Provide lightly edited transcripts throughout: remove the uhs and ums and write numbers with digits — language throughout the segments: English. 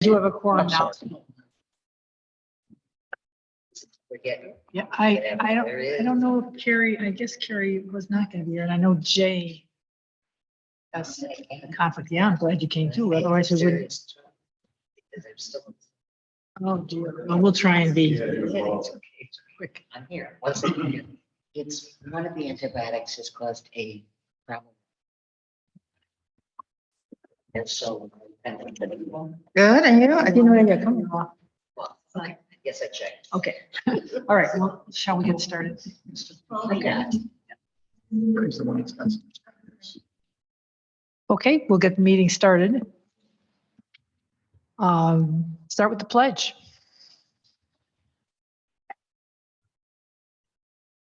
do have a quorum now. Forget. Yeah, I don't know if Carrie, I guess Carrie was not gonna be here, and I know Jay has a conflict. Yeah, I'm glad you came too, otherwise we wouldn't. Because I'm still. Oh dear, well, we'll try and be quick. I'm here. Once again, it's one of the antibiotics has caused a problem. And so. Good, and you, I didn't know where you're coming from. Well, Okay. yes, I checked. Okay, all right, well, shall we get started? Okay. Okay, we'll get the meeting started. Start with the pledge.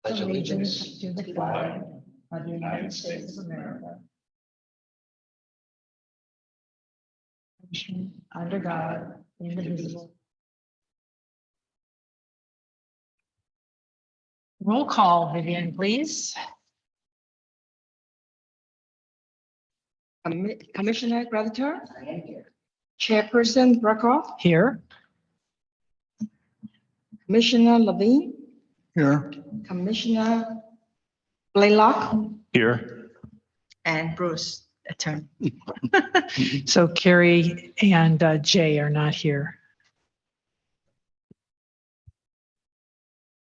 Pledge allegiance to the flag of the United States of America. Under God, indivisible. Roll call, Vivian, please. Commissioner Gratitude, I am here. Chairperson Brockhoff, Here. Commissioner Levine, Here. Commissioner Blaylock, Here. and Bruce, attorney. So Carrie and Jay are not here.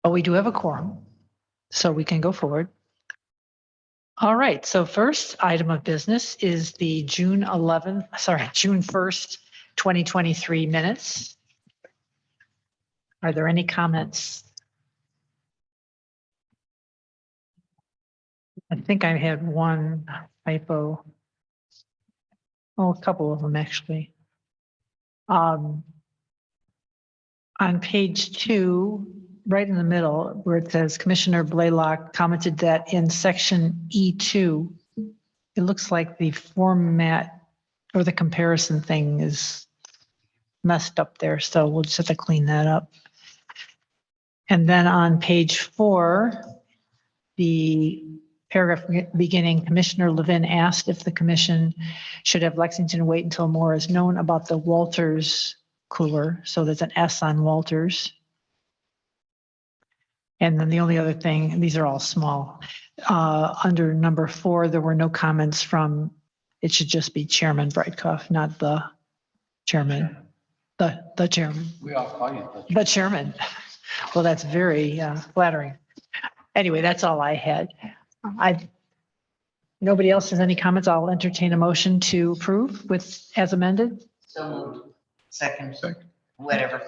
But we do have a quorum, so we can go forward. All right, so first item of business is the June 1st, 2023 minutes. Are there any comments? I think I had one typo. Oh, a couple of them actually. On page 2, right in the middle, where it says Commissioner Blaylock commented that in section E2, it looks like the format or the comparison thing is messed up there. So we'll just have to clean that up. And then on page 4, the paragraph beginning, Commissioner Levin asked if the commission should have Lexington wait until more is known about the Walters cooler. So there's an S on Walters. And then the only other thing, and these are all small, under number 4, there were no comments from, it should just be Chairman Brightcoff, not the chairman, the chairman, We all call you. the chairman. Well, that's very flattering. Anyway, that's all I had. Nobody else has any comments. I'll entertain a motion to approve with as amended. So moved. Second. Second. Whatever.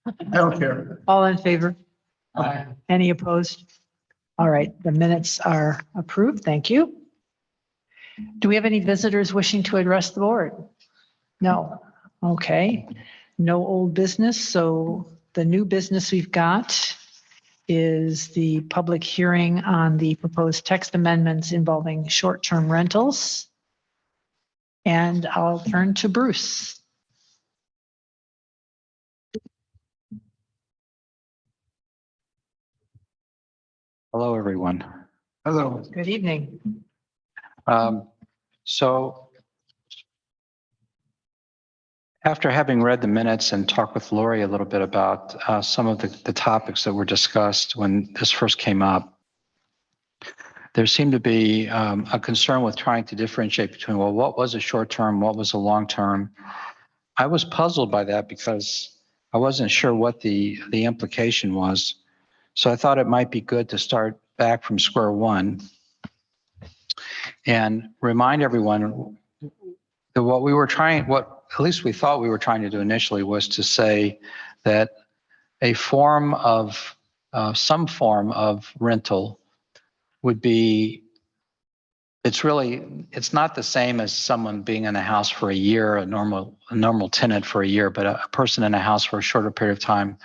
I don't care. All in favor? Aye. Any opposed? All right, the minutes are approved. Thank you. Do we have any visitors wishing to address the board? No. Okay. No old business. So the new business we've got is the public hearing on the proposed text amendments involving short-term rentals. And I'll turn to Bruce. Hello, everyone. Hello. Good evening. So after having read the minutes and talked with Lori a little bit about some of the topics that were discussed when this first came up, there seemed to be a concern with trying to differentiate between, well, what was a short term, what was a long term? I was puzzled by that because I wasn't sure what the implication was. So I thought it might be good to start back from square one and remind everyone that what at least we thought we were trying to do initially was to say that a form of, some form of rental would be, it's not the same as someone being in a house for a year, a normal tenant for a year, but a person in a house for a shorter period of time.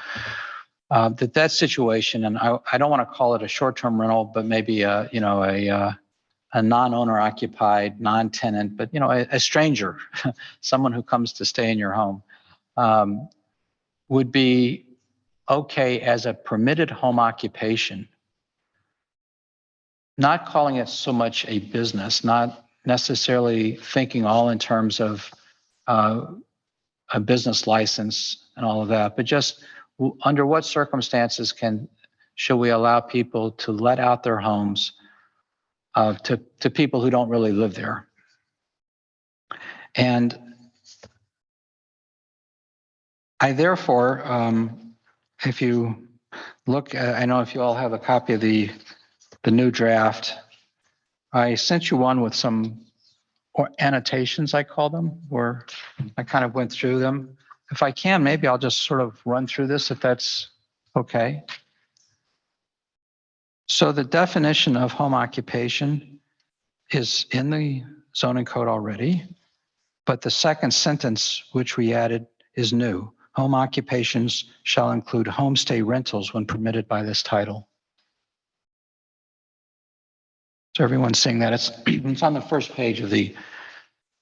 That situation, and I don't want to call it a short-term rental, but maybe a non-owner occupied, non-tenant, but a stranger, someone who comes to stay in your home, would be okay as a permitted home occupation. Not calling it so much a business, not necessarily thinking all in terms of a business license and all of that, but just under what circumstances should we allow people to let out their homes to people who don't really live there? And I therefore, if you look, I know if you all have a copy of the new draft, I sent you one with some annotations, I call them, where I kind of went through them. If I can, maybe I'll just sort of run through this if that's okay. So the definition of home occupation is in the zoning code already, but the second sentence, which we added, is new. Home occupations shall include homestay rentals when permitted by this title. So everyone's seeing that. It's on the first page of the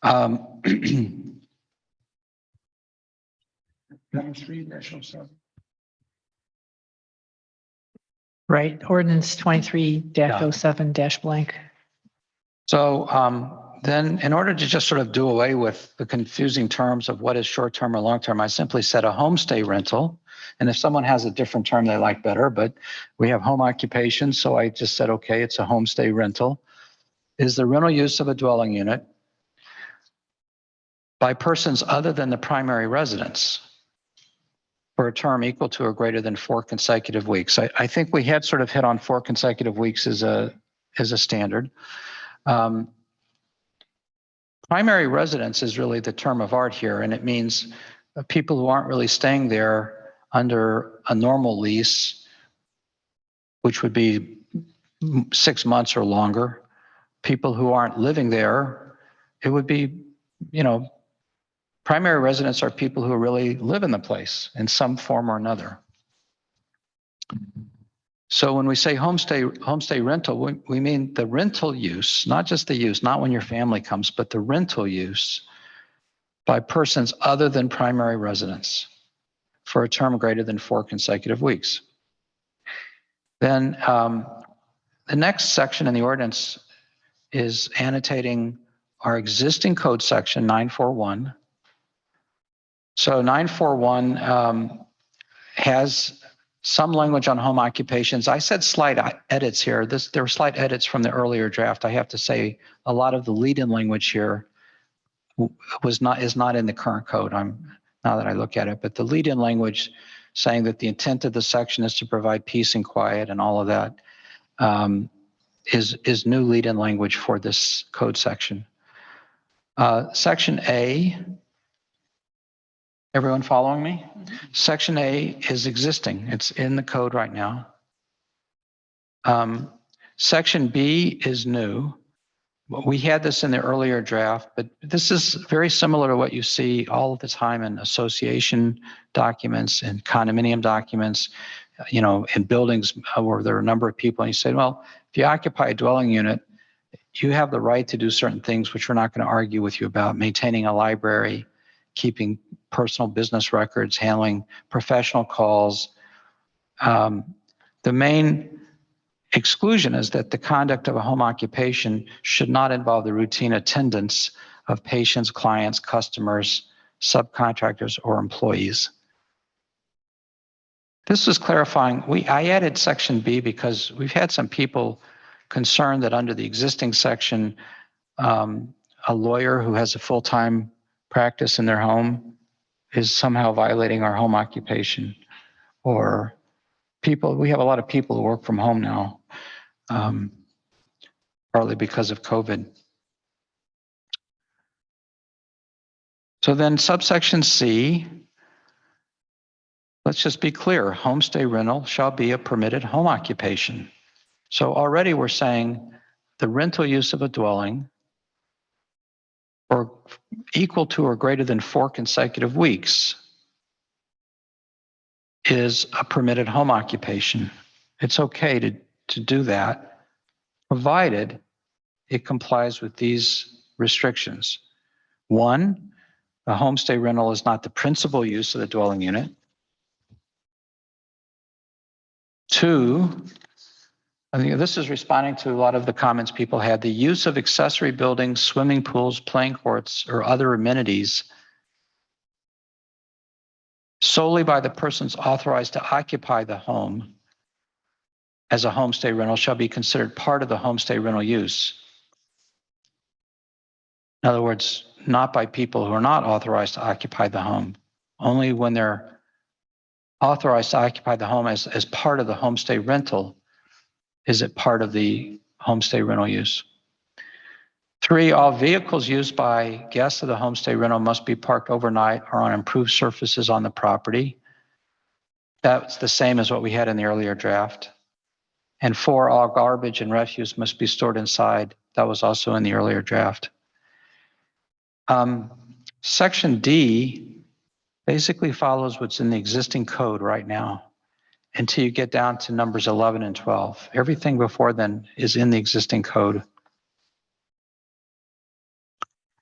23-07. Right, ordinance 23-07 blank. So then in order to just sort of do away with the confusing terms of what is short-term or long-term, I simply said a homestay rental. And if someone has a different term they like better, but we have home occupation, so I just said, okay, it's a homestay rental, is the rental use of a dwelling unit by persons other than the primary residence for a term equal to or greater than 4 consecutive weeks. I think we had sort of hit on 4 consecutive weeks as a standard. Primary residence is really the term of art here, and it means people who aren't really staying there under a normal lease, which would be 6 months or longer. People who aren't living there, it would be, primary residents are people who really live in the place in some form or another. So when we say homestay rental, we mean the rental use, not just the use, not when your family comes, but the rental use by persons other than primary residents for a term greater than 4 consecutive weeks. Then the next section in the ordinance is annotating our existing code section 941. So 941 has some language on home occupations. I said slight edits here. There were slight edits from the earlier draft. I have to say a lot of the lead-in language here is not in the current code. Now that I look at it, but the lead-in language saying that the intent of the section is to provide peace and quiet and all of that is new lead-in language for this code section. Section A. Everyone following me? Section A is existing. It's in the code right now. Section B is new. We had this in the earlier draft, but this is very similar to what you see all the time in association documents and condominium documents, in buildings where there are a number of people. And you say, well, if you occupy a dwelling unit, you have the right to do certain things, which we're not going to argue with you about, maintaining a library, keeping personal business records, handling professional calls. The main exclusion is that the conduct of a home occupation should not involve the routine attendance of patients, clients, customers, subcontractors, or employees. This was clarifying. I added section B because we've had some people concerned that under the existing section, a lawyer who has a full-time practice in their home is somehow violating our home occupation, or we have a lot of people who work from home now, partly because of COVID. So then subsection C, let's just be clear, homestay rental shall be a permitted home occupation. So already we're saying the rental use of a dwelling or equal to or greater than 4 consecutive weeks is a permitted home occupation. It's okay to do that, provided it complies with these restrictions. 1, a homestay rental is not the principal use of the dwelling unit. 2, I think this is responding to a lot of the comments people had. The use of accessory buildings, swimming pools, playing courts, or other amenities solely by the persons authorized to occupy the home as a homestay rental shall be considered part of the homestay rental use. In other words, not by people who are not authorized to occupy the home. Only when they're authorized to occupy the home as part of the homestay rental is it part of the homestay rental use. 3, all vehicles used by guests of the homestay rental must be parked overnight or on improved surfaces on the property. That's the same as what we had in the earlier draft. And 4, all garbage and refuse must be stored inside. That was also in the earlier draft. Section D basically follows what's in the existing code right now until you get down to numbers 11 and 12. Everything before then is in the existing code.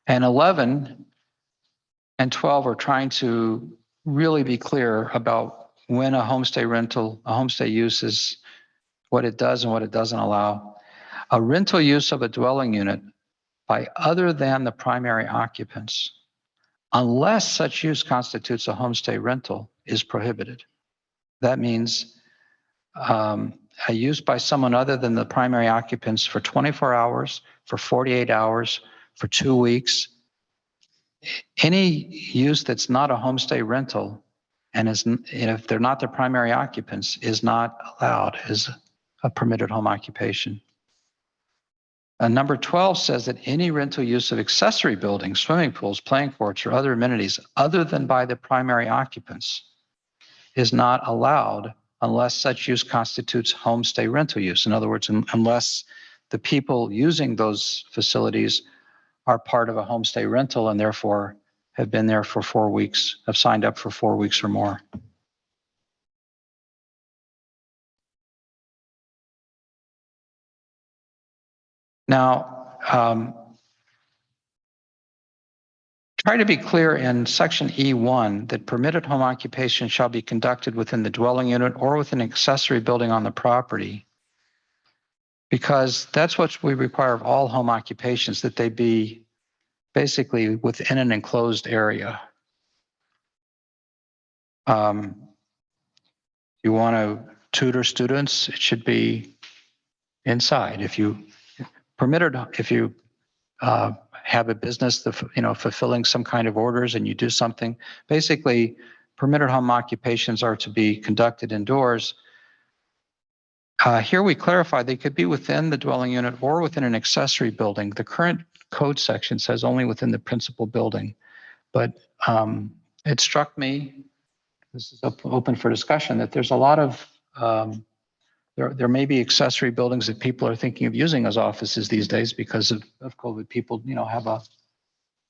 And 11 and 12 are trying to really be clear about when a homestay rental, a homestay use is, what it does and what it doesn't allow. A rental use of a dwelling unit by other than the primary occupants, unless such use constitutes a homestay rental, is prohibited. That means a use by someone other than the primary occupants for 24 hours, for 48 hours, for 2 weeks. Any use that's not a homestay rental and if they're not the primary occupants is not allowed as a permitted home occupation. Number 12 says that any rental use of accessory buildings, swimming pools, playing courts, or other amenities other than by the primary occupants is not allowed unless such use constitutes homestay rental use. In other words, unless the people using those facilities are part of a homestay rental and therefore have been there for 4 weeks, have signed up for 4 weeks or more. Now, try to be clear in section E1 that permitted home occupation shall be conducted within the dwelling unit or within an accessory building on the property, because that's what we require of all home occupations, that they be basically within an enclosed area. You want to tutor students, it should be inside. If you have a business that, fulfilling some kind of orders and you do something, basically permitted home occupations are to be conducted indoors. Here we clarify they could be within the dwelling unit or within an accessory building. The current code section says only within the principal building, but it struck me, this is open for discussion, that there's a lot of there may be accessory buildings that people are thinking of using as offices these days because of COVID. People, have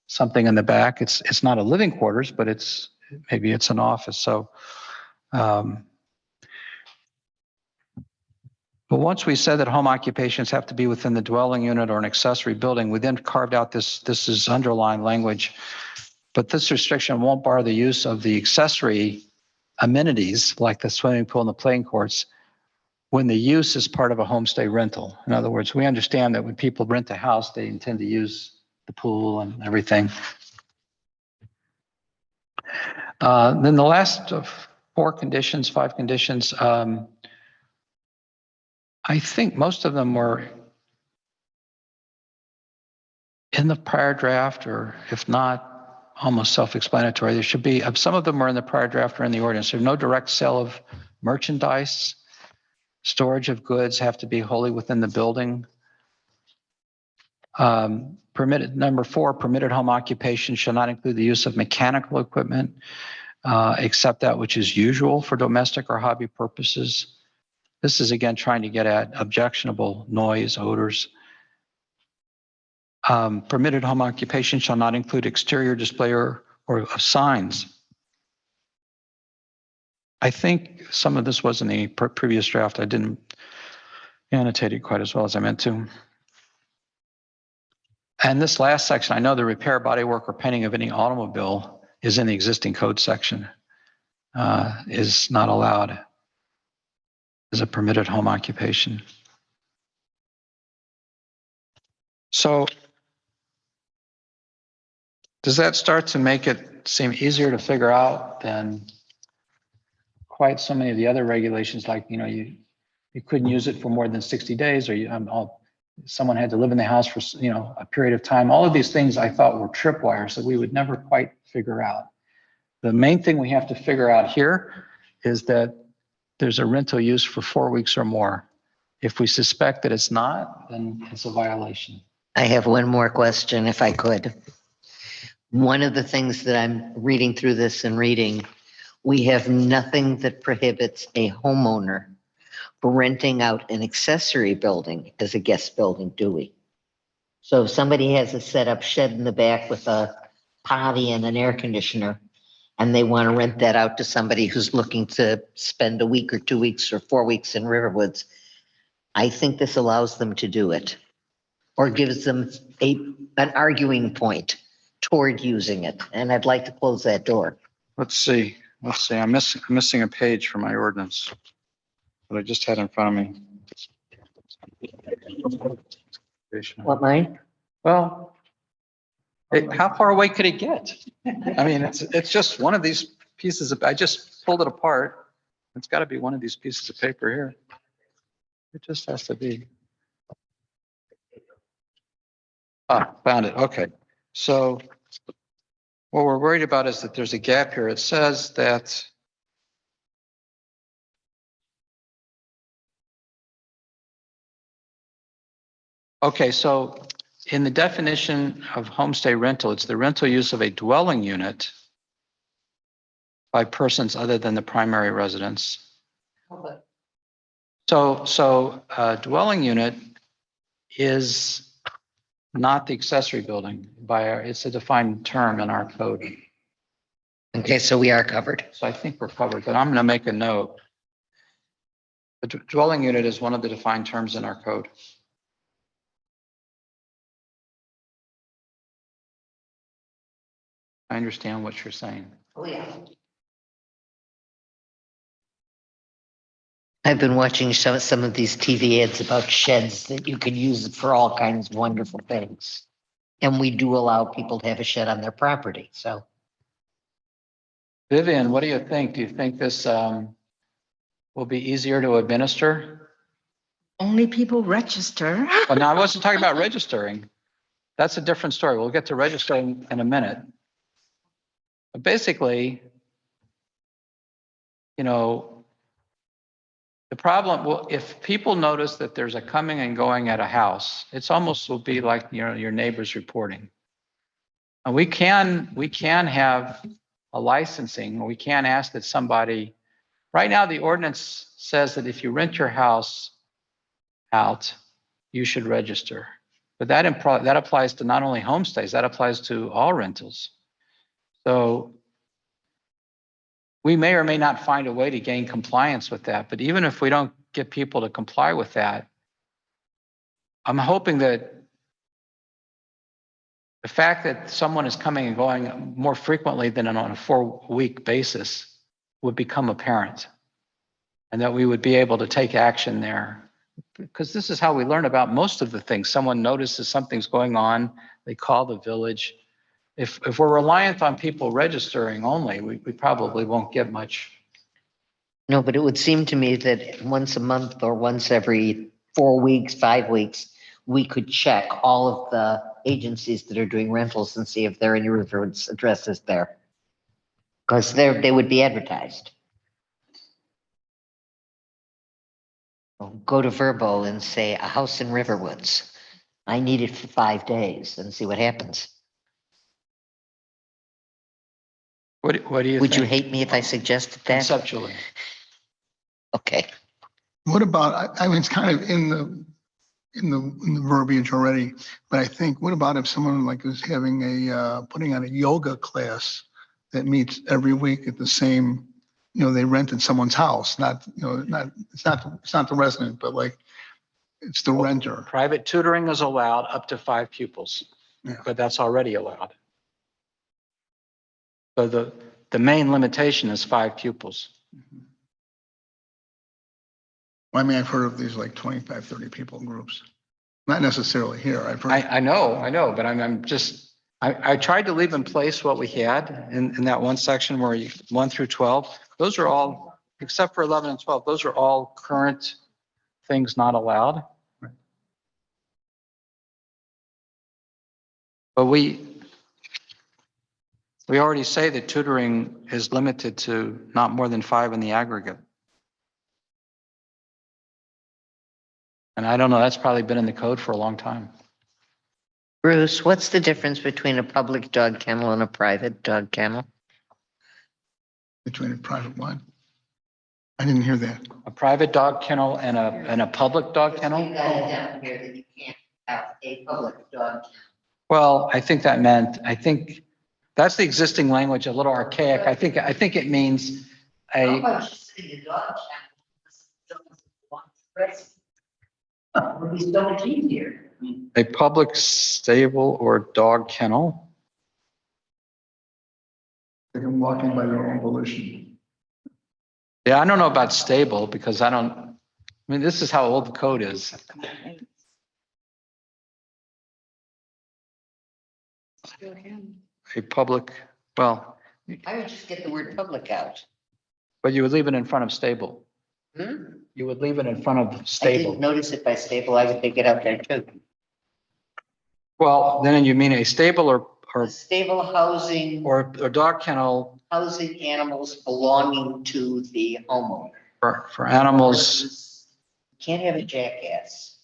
something in the back. It's not a living quarters, but maybe it's an office. So, but once we said that home occupations have to be within the dwelling unit or an accessory building, we then carved out this is underlined language, but this restriction won't bar the use of the accessory amenities like the swimming pool and the playing courts when the use is part of a homestay rental. In other words, we understand that when people rent a house, they intend to use the pool and everything. Then the last 5 conditions, I think most of them were in the prior draft, or if not, almost self-explanatory. There should be, some of them were in the prior draft or in the ordinance. There's no direct sale of merchandise. Storage of goods have to be wholly within the building. Number 4, permitted home occupation shall not include the use of mechanical equipment, except that which is usual for domestic or hobby purposes. This is again trying to get at objectionable noise, odors. Permitted home occupation shall not include exterior display or of signs. I think some of this was in the previous draft. I didn't annotate it quite as well as I meant to. And this last section, I know the repair, bodywork, or painting of any automobile is in the existing code section, is not allowed as a permitted home occupation. So does that start to make it seem easier to figure out than quite so many of the other regulations, like, you couldn't use it for more than 60 days, or someone had to live in the house for, a period of time. All of these things I thought were tripwires that we would never quite figure out. The main thing we have to figure out here is that there's a rental use for 4 weeks or more. If we suspect that it's not, then it's a violation. I have one more question, if I could. One of the things that I'm reading through this and reading, we have nothing that prohibits a homeowner from renting out an accessory building as a guest building, do we? So if somebody has a set up shed in the back with a potty and an air conditioner, and they want to rent that out to somebody who's looking to spend a week or 2 weeks or 4 weeks in Riverwoods, I think this allows them to do it, or gives them an arguing point toward using it. And I'd like to close that door. Let's see. I'm missing a page from my ordinance that I just had in front of me. What, mine? Well, how far away could it get? I mean, it's just one of these pieces I just pulled it apart. It's got to be one of these pieces of paper here. It just has to be. Found it. Okay. So what we're worried about is that there's a gap here. It says that okay, so in the definition of homestay rental, it's the rental use of a dwelling unit by persons other than the primary residence. So dwelling unit is not the accessory building it's a defined term in our code. Okay, so we are covered. So I think we're covered, but I'm going to make a note. The dwelling unit is one of the defined terms in our code. I understand what you're saying. Oh, yeah. I've been watching some of these TV ads about sheds that you can use for all kinds of wonderful things. And we do allow people to have a shed on their property, so. Vivian, what do you think? Do you think this will be easier to administer? Only people register. Well, no, I wasn't talking about registering. That's a different story. We'll get to registering in a minute. But basically, the problem, well, if people notice that there's a coming and going at a house, it's almost will be like, your neighbors reporting. And we can have a licensing, we can ask that somebody, right now the ordinance says that if you rent your house out, you should register. But that applies to not only homestays, that applies to all rentals. So we may or may not find a way to gain compliance with that. But even if we don't get people to comply with that, I'm hoping that the fact that someone is coming and going more frequently than on a 4-week basis would become apparent, and that we would be able to take action there. Because this is how we learn about most of the things. Someone notices something's going on, they call the village. If we're reliant on people registering only, we probably won't get much. No, but it would seem to me that once a month or once every 4 weeks, 5 weeks, we could check all of the agencies that are doing rentals and see if there are any Riverwoods addresses there. Because they would be advertised. Go to Verbo and say, a house in Riverwoods. I need it for 5 days, and see what happens. What do you Would think? you hate me if I suggested that? Conceptually? Okay. What about, I mean, it's kind of in the verbiage already, but I think, what about if someone like is having putting on a yoga class that meets every week at the same, they rented someone's house, it's not the resident, but like, it's the renter. Private tutoring is allowed up to 5 pupils, Yeah. but that's already allowed. So the main limitation is 5 pupils. I mean, I've heard of these like 25, 30 people groups. Not necessarily here. I've heard. I know, but I'm just, I tried to leave in place what we had in that one section where 1 through 12, those are all except for 11 and 12, those are all current things not allowed. Right. But we already say that tutoring is limited to not more than 5 in the aggregate. And I don't know, that's probably been in the code for a long time. Bruce, what's the difference between a public dog kennel and a private dog kennel? Between a private one. I didn't hear that. A private dog kennel and a public dog kennel? You got it down here that you can't have a public dog. Well, I think that meant, I think that's the existing language, a little archaic. I think it means How a, about just saying a dog kennel? It would be so much easier. a public stable or dog kennel. They can walk in by their own volition. Yeah, I don't know about stable because I mean, this is how old the code is. A public, well, I would just get the word public out. but you would leave it in front of stable. Hmm? You would leave it in front of I didn't stable. notice it by stable. I would take it out there too. Well, then you mean a stable A stable housing, or dog kennel housing animals belonging to the homeowner. for animals. Can't have a jackass.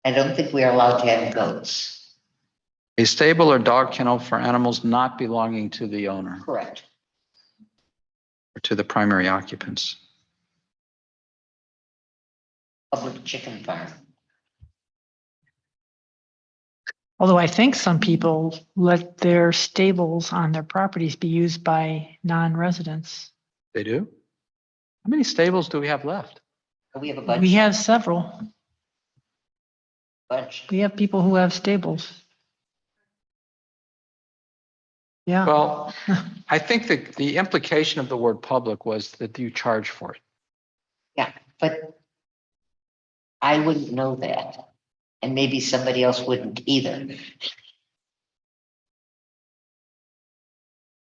I don't think we are allowed to have goats. A stable or dog kennel for animals not belonging to the owner Correct. or to the primary occupants. Public chicken farm. Although I think some people let their stables on their properties be used by non-residents. They do? How many stables do we have left? We have a bunch. We have several. Bunch. We have people who have stables. Yeah, Well, I think that the implication of the word public was that you charge for it. Yeah, but I wouldn't know that. And maybe somebody else wouldn't either.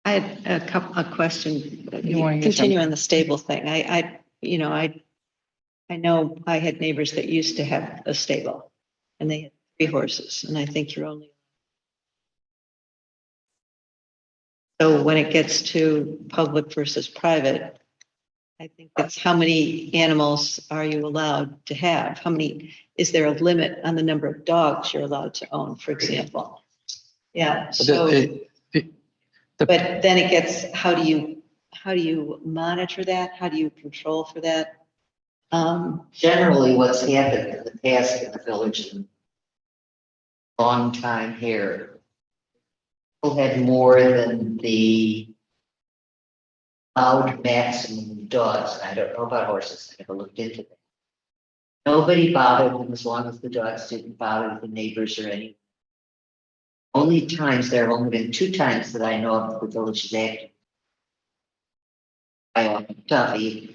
I had a question. You wanna get Continue on the stable thing. I know I had neighbors that used to have a stable and they had 3 horses, and I think you're only. So when it gets to public versus private, I think it's how many animals are you allowed to have? Is there a limit on the number of dogs you're allowed to own, for example? Yeah, But so, the- but then it gets, how do you monitor that? How do you control for that? Generally, what's happened in the past in the village, and long time here, people had more than the allowed maximum of dogs. And I don't know about horses. I never looked into that. Nobody bothered them as long as the dogs didn't bother the neighbors or any. Only times, there have only been 2 times that I know of the village is active. I Duffy,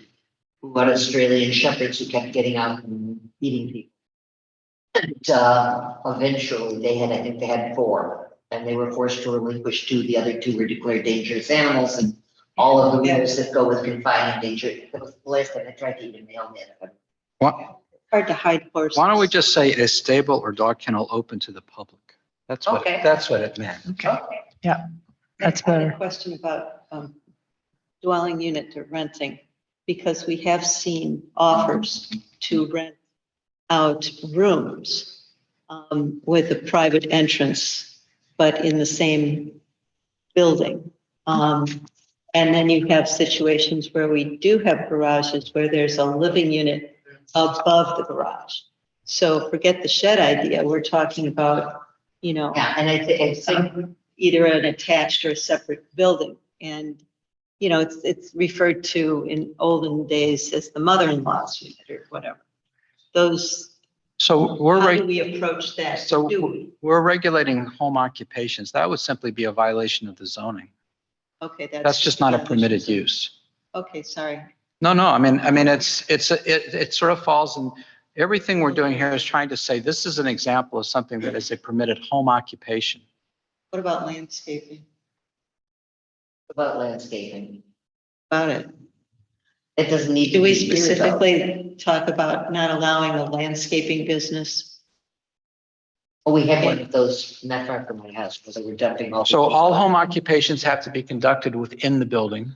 who got Australian shepherds who kept getting out and eating people. And eventually I think they had 4, and they were forced to relinquish 2. The other 2 were declared dangerous animals, and all of the rules that go with confining and danger. That was the last time I tried to eat a mailman. Hard to hide horses. Why don't we just say a stable or dog kennel open to the public? That's what it meant. okay, Okay. that's I have better. a question about dwelling unit to renting, because we have seen offers to rent out rooms with a private entrance, but in the same building. And then you have situations where we do have garages where there's a living unit above the garage. So forget the shed idea. We're talking about, Yeah, and I think either an attached or a separate building. And, it's referred to in olden days as the mother-in-law's unit or whatever. Those, So how do we approach that? So Do we? we're regulating home occupations. That would simply be a violation of the zoning. Okay, That's just not a permitted use. Okay, sorry. No, I mean, it sort of falls in, everything we're doing here is trying to say, this is an example of something that is a permitted home occupation. What about landscaping? about landscaping. About it. It doesn't need to Do we be here, though. specifically talk about not allowing a landscaping business? Oh, we had one of those not far from my house because they were dumping all. So all home occupations have to be conducted within the building.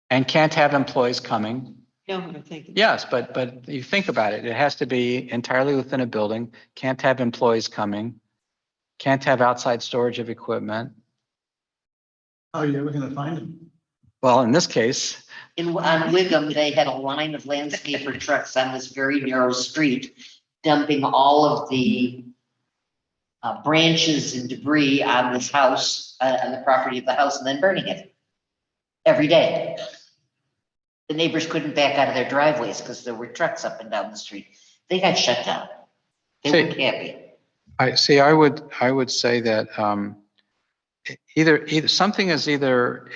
And can't have employees coming. No, I'm thinking. Yes, but you think about it, it has to be entirely within a building, can't have employees coming, can't have outside storage of equipment. How are you ever gonna find them? Well, in this case, On Wiggum, they had a line of landscaper trucks on this very narrow street, dumping all of the branches and debris on this house, on the property of the house, and then burning it every day. The neighbors couldn't back out of their driveways because there were trucks up and down the street. They got shut down. They See- weren't happy. I would say that either something is either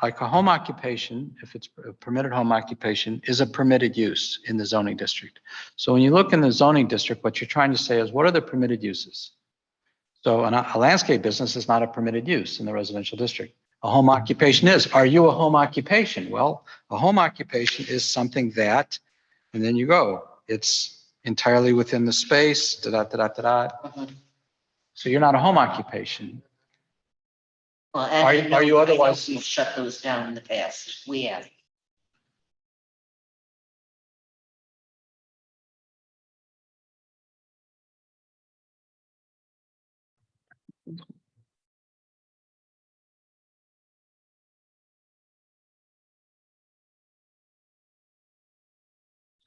like a home occupation, if it's a permitted home occupation, is a permitted use in the zoning district. So when you look in the zoning district, what you're trying to say is, what are the permitted uses? So a landscape business is not a permitted use in the residential district. A home occupation is. Are you a home occupation? Well, a home occupation is something that, and then you go, it's entirely within the space, Mhm. So you're not a home occupation. Well, Are you- and are you I know otherwise- We've shut those down in the past. We have.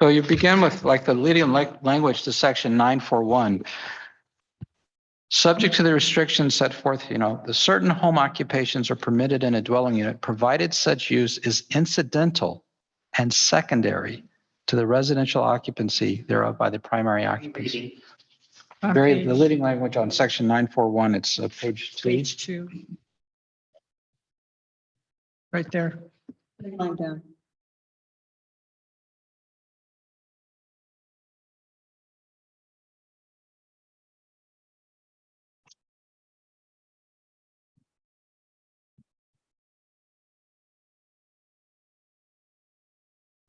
So you begin with like the leading language to section 941. Subject to the restrictions set forth, the certain home occupations are permitted in a dwelling unit, provided such use is incidental and secondary to the residential occupancy thereof by the primary occupancy. The leading language on section 941, it's page 2. Page 2. Right there. Line down.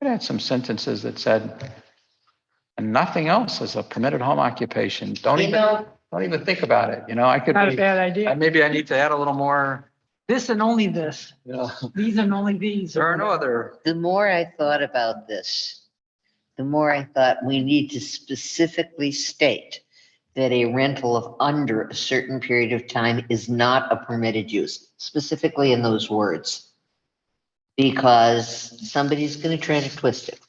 It had some sentences that said, and nothing else is a permitted home occupation. Don't even think about it. I could Not a be, bad idea. maybe I need to add a little more, This and only this. These and only these. there are no other. The more I thought about this, the more I thought we need to specifically state that a rental of under a certain period of time is not a permitted use, specifically in those words. Because somebody's going to try to twist it.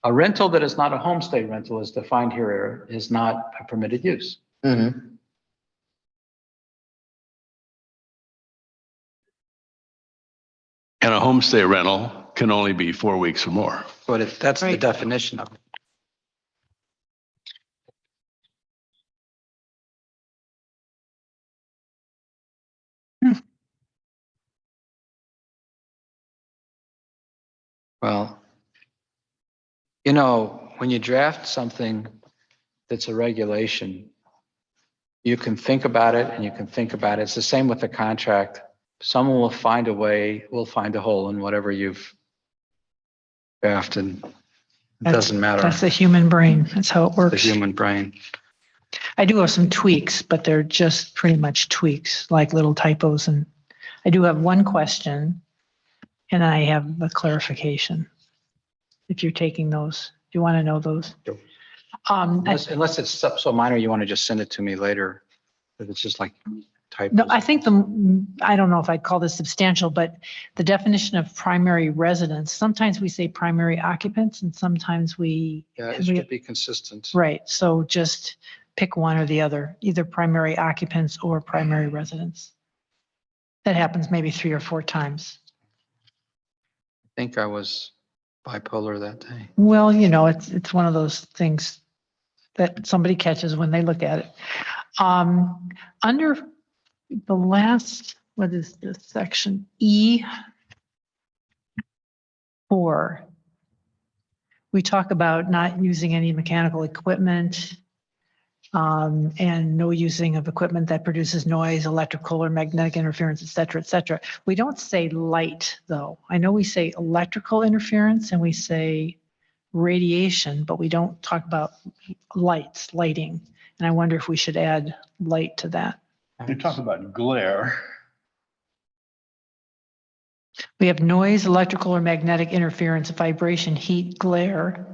A rental that is not a homestay rental is defined here is not a permitted use. Mhm. And a homestay rental can only be 4 weeks or more. But that's the Right. definition of it. Well, when you draft something that's a regulation, you can think about it and you can think about it. It's the same with the contract. Someone will find a way, will find a hole in whatever you've drafted. It doesn't matter. That's the human brain. That's how it The works. human brain. I do have some tweaks, but they're just pretty much tweaks, like little typos. And I do have one question and I have a clarification. If you're taking those, do you want to know those? Sure. I- Unless it's so minor, you want to just send it to me later. If it's just like typos. No, I think I don't know if I'd call this substantial, but the definition of primary residence, sometimes we say primary occupants and sometimes Yeah, it should be consistent. right. So just pick one or the other, either primary occupants or primary residence. That happens maybe 3 or 4 times. I think I was bipolar that day. Well, it's one of those things that somebody catches when they look at it. Under the last, what is this section? E4. We talk about not using any mechanical equipment. And no using of equipment that produces noise, electrical or magnetic interference, et cetera, et cetera. We don't say light, though. I know we say electrical interference and we say radiation, but we don't talk about lighting. And I wonder if we should add light to that. You talk about glare. We have noise, electrical or magnetic interference, vibration, heat, glare,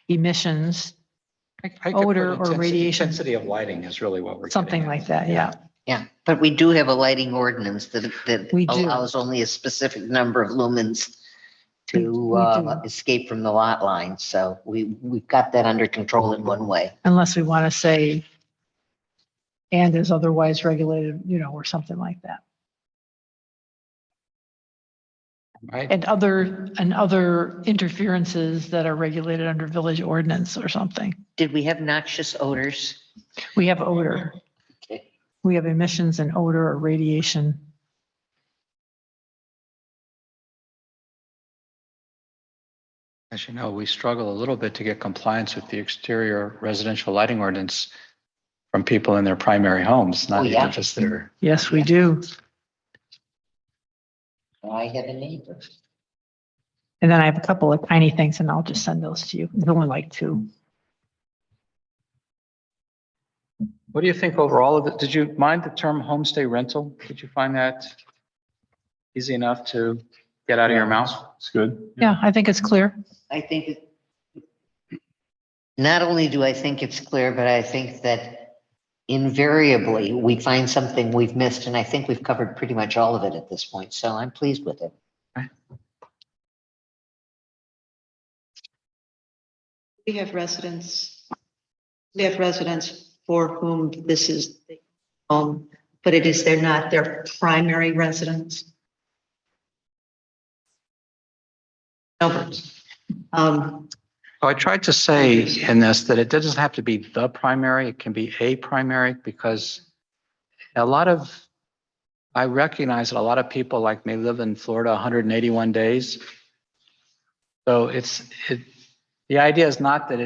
emissions, I could Odor put or radiation. Intensity of lighting is really what we're getting something at. like that, yeah. Yeah, but we do have a lighting ordinance that We do. allows only a specific number of lumens to We do. escape from the lot line. So we've got that under control in one way. Unless we want to say, and is otherwise regulated, or something like that. Right? And other interferences that are regulated under village ordinance or something. Did we have noxious odors? We have odor. Okay. We have emissions and odor or radiation. As you know, we struggle a little bit to get compliance with the exterior residential lighting ordinance from people in their primary homes, Oh, not yeah. even just their. Yes, we do. I have a neighbor. And then I have a couple of tiny things and I'll just send those to you. There's only like 2. What do you think overall of it? Did you mind the term homestay rental? Did you find that easy enough to get out of your mouth? It's good. Yeah, I think it's clear. I think not only do I think it's clear, but I think that invariably we find something we've missed, and I think we've covered pretty much all of it at this point. So I'm pleased with it. We have residents for whom this is the home, but they're not their primary residence. Albert. So I tried to say in this that it doesn't have to be the primary, it can be a primary, because I recognize that a lot of people like may live in Florida 181 days. So the idea is not that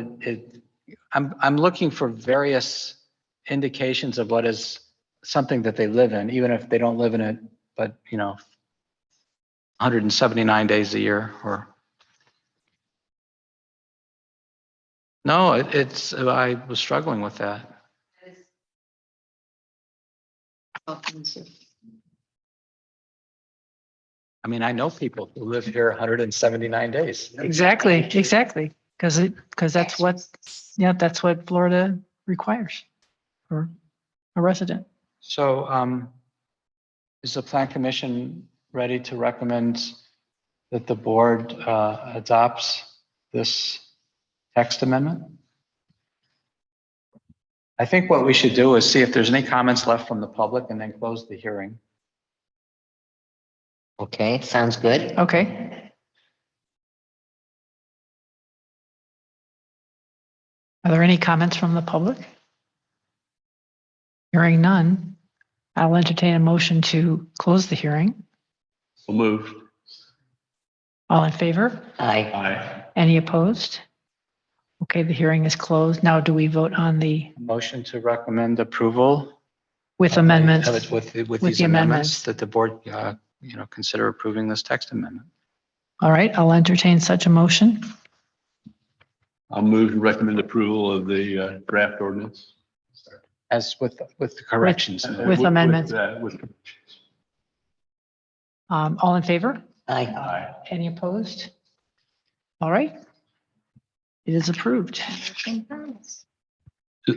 I'm looking for various indications of what is something that they live in, even if they don't live in it, but 179 days a year or. No, I was struggling with that. I mean, I know people who live here 179 days. Exactly. Because that's what Florida requires for a resident. So is the Plan Commission ready to recommend that the board adopts this text amendment? I think what we should do is see if there's any comments left from the public and then close the hearing. Okay, sounds good. Okay. Are there any comments from the public? Hearing none, I'll entertain a motion to close the hearing. So moved. All in favor? Aye. Aye. Any opposed? Okay, the hearing is closed. Now do we vote on the, Motion to recommend approval. with amendments? With the these amendments, amendments. that the board, consider approving this text amendment. All right, I'll entertain such a motion. I'll move to recommend approval of the draft ordinance. As with the corrections. With amendments. With All in favor? Aye. aye. Any opposed? All right. It is approved.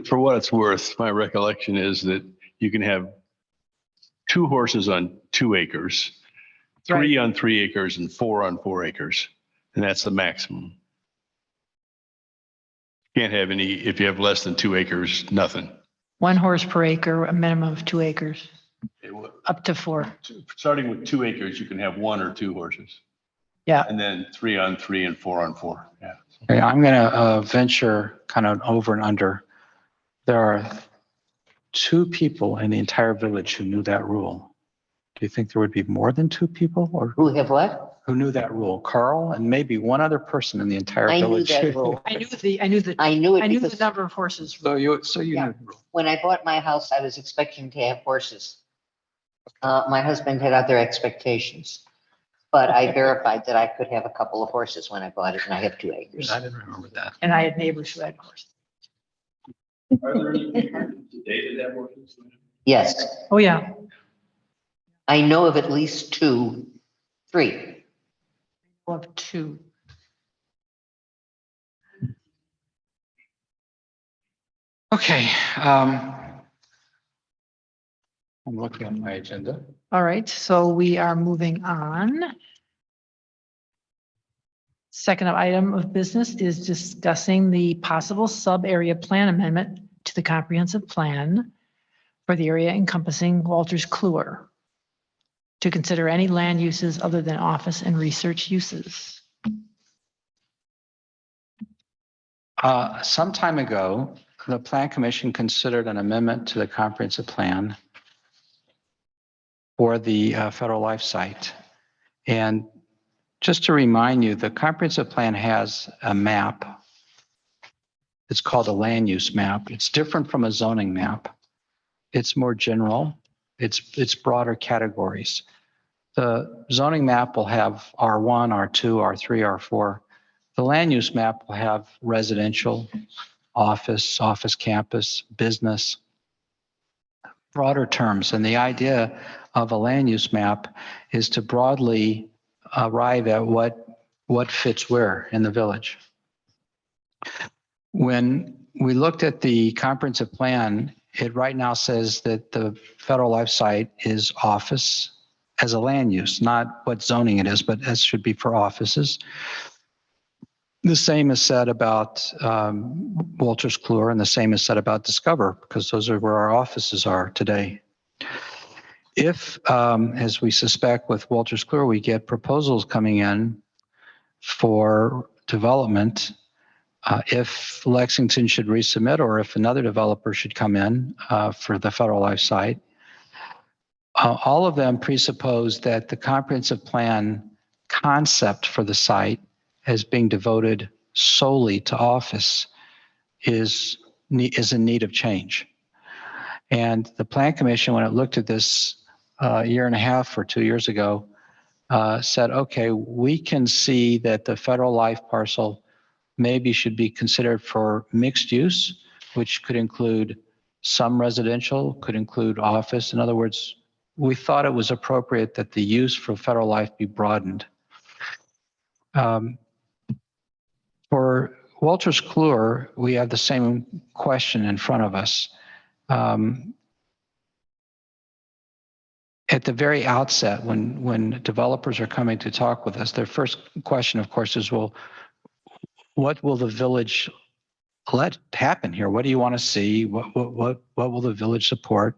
For what it's worth, my recollection is that you can have 2 horses on 2 acres, 3 on 3 acres, and 4 on 4 acres. And that's the maximum. Can't have any, if you have less than 2 acres, nothing. 1 horse per acre, a minimum of 2 acres, up to 4. Starting with 2 acres, you can have 1 or 2 horses. Yeah. And then 3 on 3 and 4 on 4. Yeah. Okay, I'm going to venture kind of over and under. There are 2 people in the entire village who knew that rule. Do you think there would be more than 2 people, or Who have what? who knew that rule? Carl and maybe one other person in the entire I knew village. that rule. I knew the, I knew the, I knew I it knew the because number of horses. So you Yeah. knew the rule. when I bought my house, I was expecting to have horses. My husband had other expectations, but I verified that I could have a couple of horses when I bought it, and I have 2 acres. I didn't remember that. And I had neighbors who had horses. Are there any today that horses? Yes, Oh, yeah. I know of at least 2, 3. Of 2. Okay. I'm looking at my agenda. All right, so we are moving on. Second item of business is discussing the possible sub-area plan amendment to the comprehensive plan for the area encompassing Walters Kluwer to consider any land uses other than office and research uses. Some time ago, the Plan Commission considered an amendment to the comprehensive plan for the Federal Life site. And just to remind you, the comprehensive plan has a map. It's called a land use map. It's different from a zoning map. It's more general. It's broader categories. The zoning map will have R1, R2, R3, R4. The land use map will have residential, office campus, business, broader terms. And the idea of a land use map is to broadly arrive at what fits where in the village. When we looked at the comprehensive plan, it right now says that the Federal Life site is office as a land use, not what zoning it is, but as should be for offices. The same is said about Walters Kluwer, and the same is said about Discover, because those are where our offices are today. If, as we suspect with Walters Kluwer, we get proposals coming in for development, if Lexington should resubmit or if another developer should come in for the Federal Life site, all of them presuppose that the comprehensive plan concept for the site as being devoted solely to office is in need of change. And the Plan Commission, when it looked at this a year and a half or 2 years ago, said, okay, we can see that the Federal Life parcel maybe should be considered for mixed use, which could include some residential, could include office. In other words, we thought it was appropriate that the use for Federal Life be broadened. For Walters Kluwer, we have the same question in front of us. At the very outset, when developers are coming to talk with us, their first question, of course, is, well, what will the village let happen here? What do you want to see? What will the village support?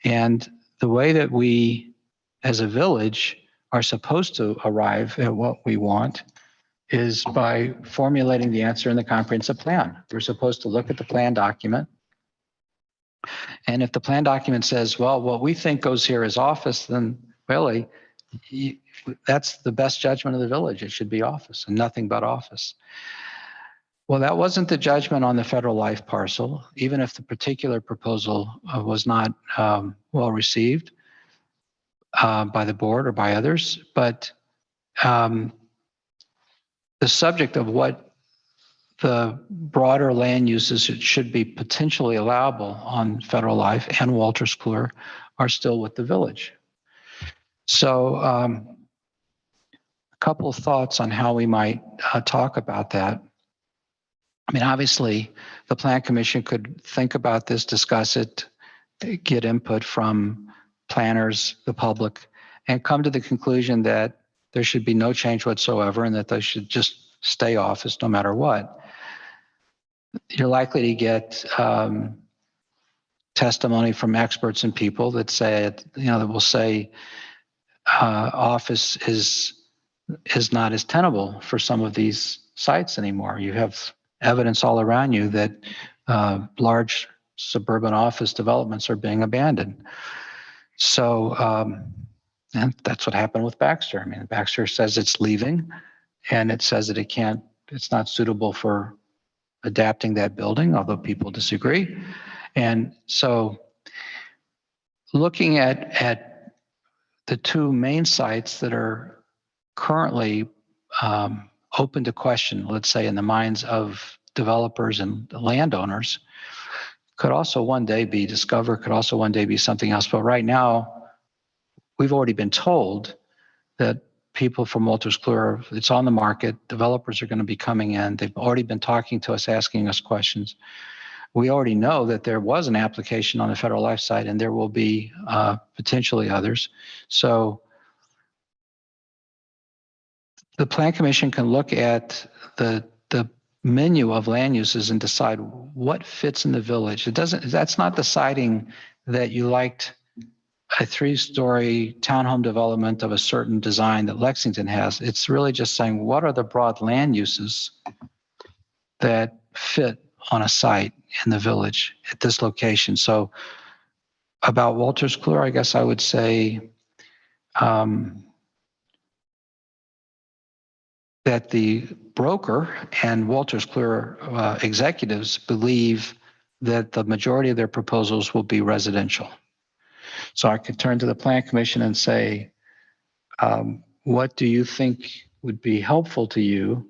And the way that we, as a village, are supposed to arrive at what we want is by formulating the answer in the comprehensive plan. We're supposed to look at the plan document. And if the plan document says, well, what we think goes here is office, then really, that's the best judgment of the village. It should be office and nothing but office. Well, that wasn't the judgment on the Federal Life parcel, even if the particular proposal was not well received by the board or by others. But the subject of what the broader land uses should be potentially allowable on Federal Life and Walters Kluwer are still with the village. So a couple of thoughts on how we might talk about that. I mean, obviously, the Plan Commission could think about this, discuss it, get input from planners, the public, and come to the conclusion that there should be no change whatsoever and that they should just stay office no matter what. You're likely to get testimony from experts and people that say, that will say office is not as tenable for some of these sites anymore. You have evidence all around you that large suburban office developments are being abandoned. So And that's what happened with Baxter. I mean, Baxter says it's leaving, and it says that it's not suitable for adapting that building, although people disagree. And so looking at the two main sites that are currently open to question, let's say in the minds of developers and landowners, could also one day be Discover, could also one day be something else. But right now, we've already been told that people from Wolters Kluwer, it's on the market. Developers are going to be coming in. They've already been talking to us, asking us questions. We already know that there was an application on the Federal Life site, and there will be potentially others. So the Plan Commission can look at the menu of land uses and decide what fits in the village. That's not deciding that you liked a 3-story townhome development of a certain design that Lexington has. It's really just saying, what are the broad land uses that fit on a site in the village at this location? So about Wolters Kluwer, I guess I would say that the broker and Wolters Kluwer executives believe that the majority of their proposals will be residential. So I could turn to the Plan Commission and say, what do you think would be helpful to you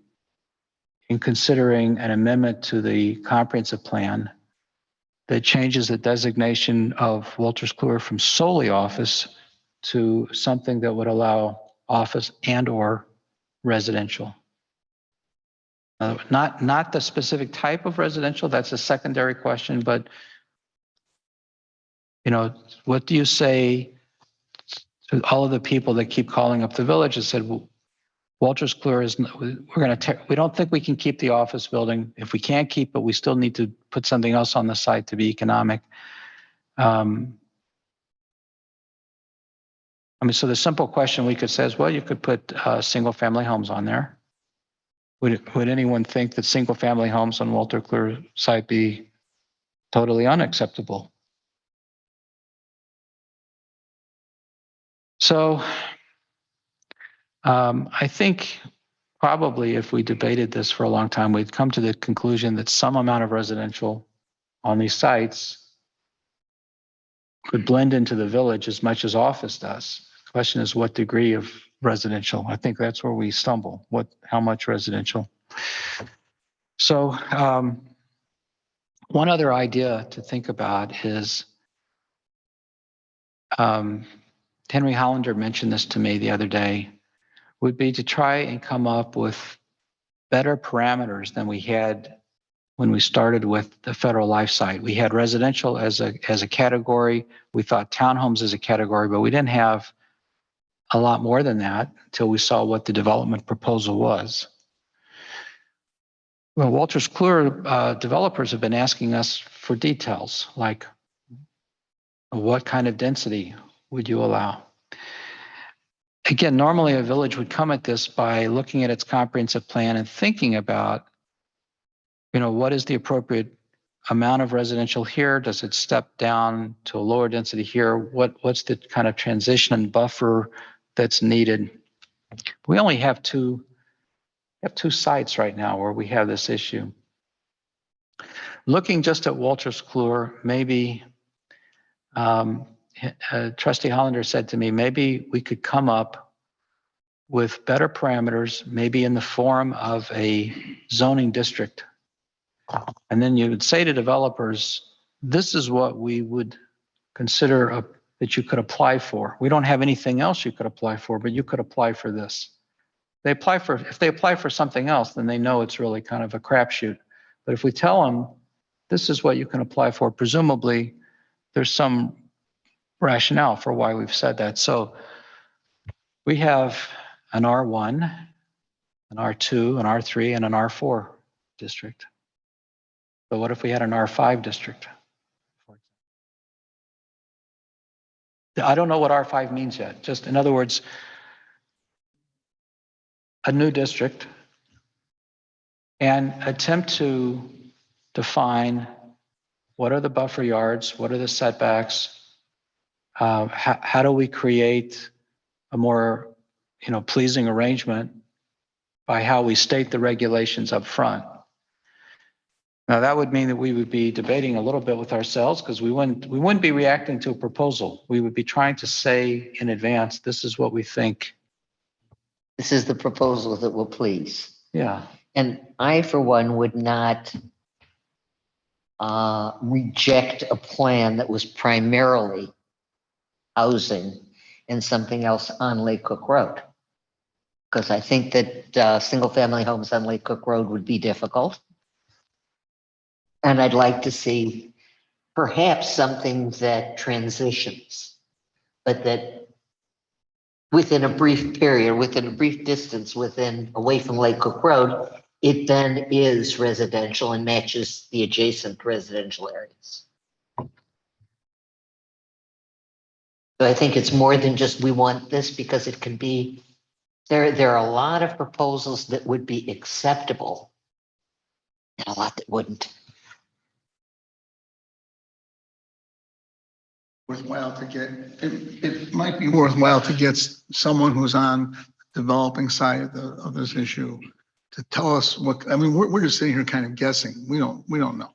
in considering an amendment to the comprehensive plan that changes the designation of Wolters Kluwer from solely office to something that would allow office and or residential? Not the specific type of residential, that's a secondary question, but what do you say to all of the people that keep calling up the village and said, well, Wolters Kluwer we don't think we can keep the office building. If we can't keep it, we still need to put something else on the site to be economic. So the simple question we could say is, well, you could put single family homes on there. Would anyone think that single family homes on Wolters Kluwer site be totally unacceptable? So I think probably if we debated this for a long time, we'd come to the conclusion that some amount of residential on these sites could blend into the village as much as office does. The question is what degree of residential? I think that's where we stumble. How much residential? So one other idea to think about is, Henry Hollander mentioned this to me the other day, would be to try and come up with better parameters than we had when we started with the Federal Life site. We had residential as a category. We thought townhomes as a category, but we didn't have a lot more than that until we saw what the development proposal was. Well, Wolters Kluwer developers have been asking us for details, like what kind of density would you allow? Again, normally a village would come at this by looking at its comprehensive plan and thinking about, what is the appropriate amount of residential here? Does it step down to a lower density here? What's the kind of transition and buffer that's needed? We only have two sites right now where we have this issue. Looking just at Wolters Kluwer, maybe Trustee Hollander said to me, maybe we could come up with better parameters, maybe in the form of a zoning district. And then you would say to developers, this is what we would consider that you could apply for. We don't have anything else you could apply for, but you could apply for this. If they apply for something else, then they know it's really kind of a crapshoot. But if we tell them, this is what you can apply for, presumably there's some rationale for why we've said that. So we have an R1, an R2, an R3, and an R4 district. But what if we had an R5 district? I don't know what R5 means yet. Just in other words, a new district and attempt to define what are the buffer yards, what are the setbacks, how do we create a more, pleasing arrangement by how we state the regulations up front. Now, that would mean that we would be debating a little bit with ourselves because we wouldn't be reacting to a proposal. We would be trying to say in advance, this is what we think. This is the proposal that will please. Yeah. And I, for one, would not reject a plan that was primarily housing and something else on Lake Cook Road. Because I think that single-family homes on Lake Cook Road would be difficult. And I'd like to see perhaps something that transitions, but that within a brief period, within a brief distance, away from Lake Cook Road, it then is residential and matches the adjacent residential areas. So I think it's more than just we want this, because it can be, there are a lot of proposals that would be acceptable and a lot that wouldn't. Worthwhile to get, it might be worthwhile to get someone who's on the developing side of this issue to tell us what, I mean, we're just sitting here kind of guessing. We don't know.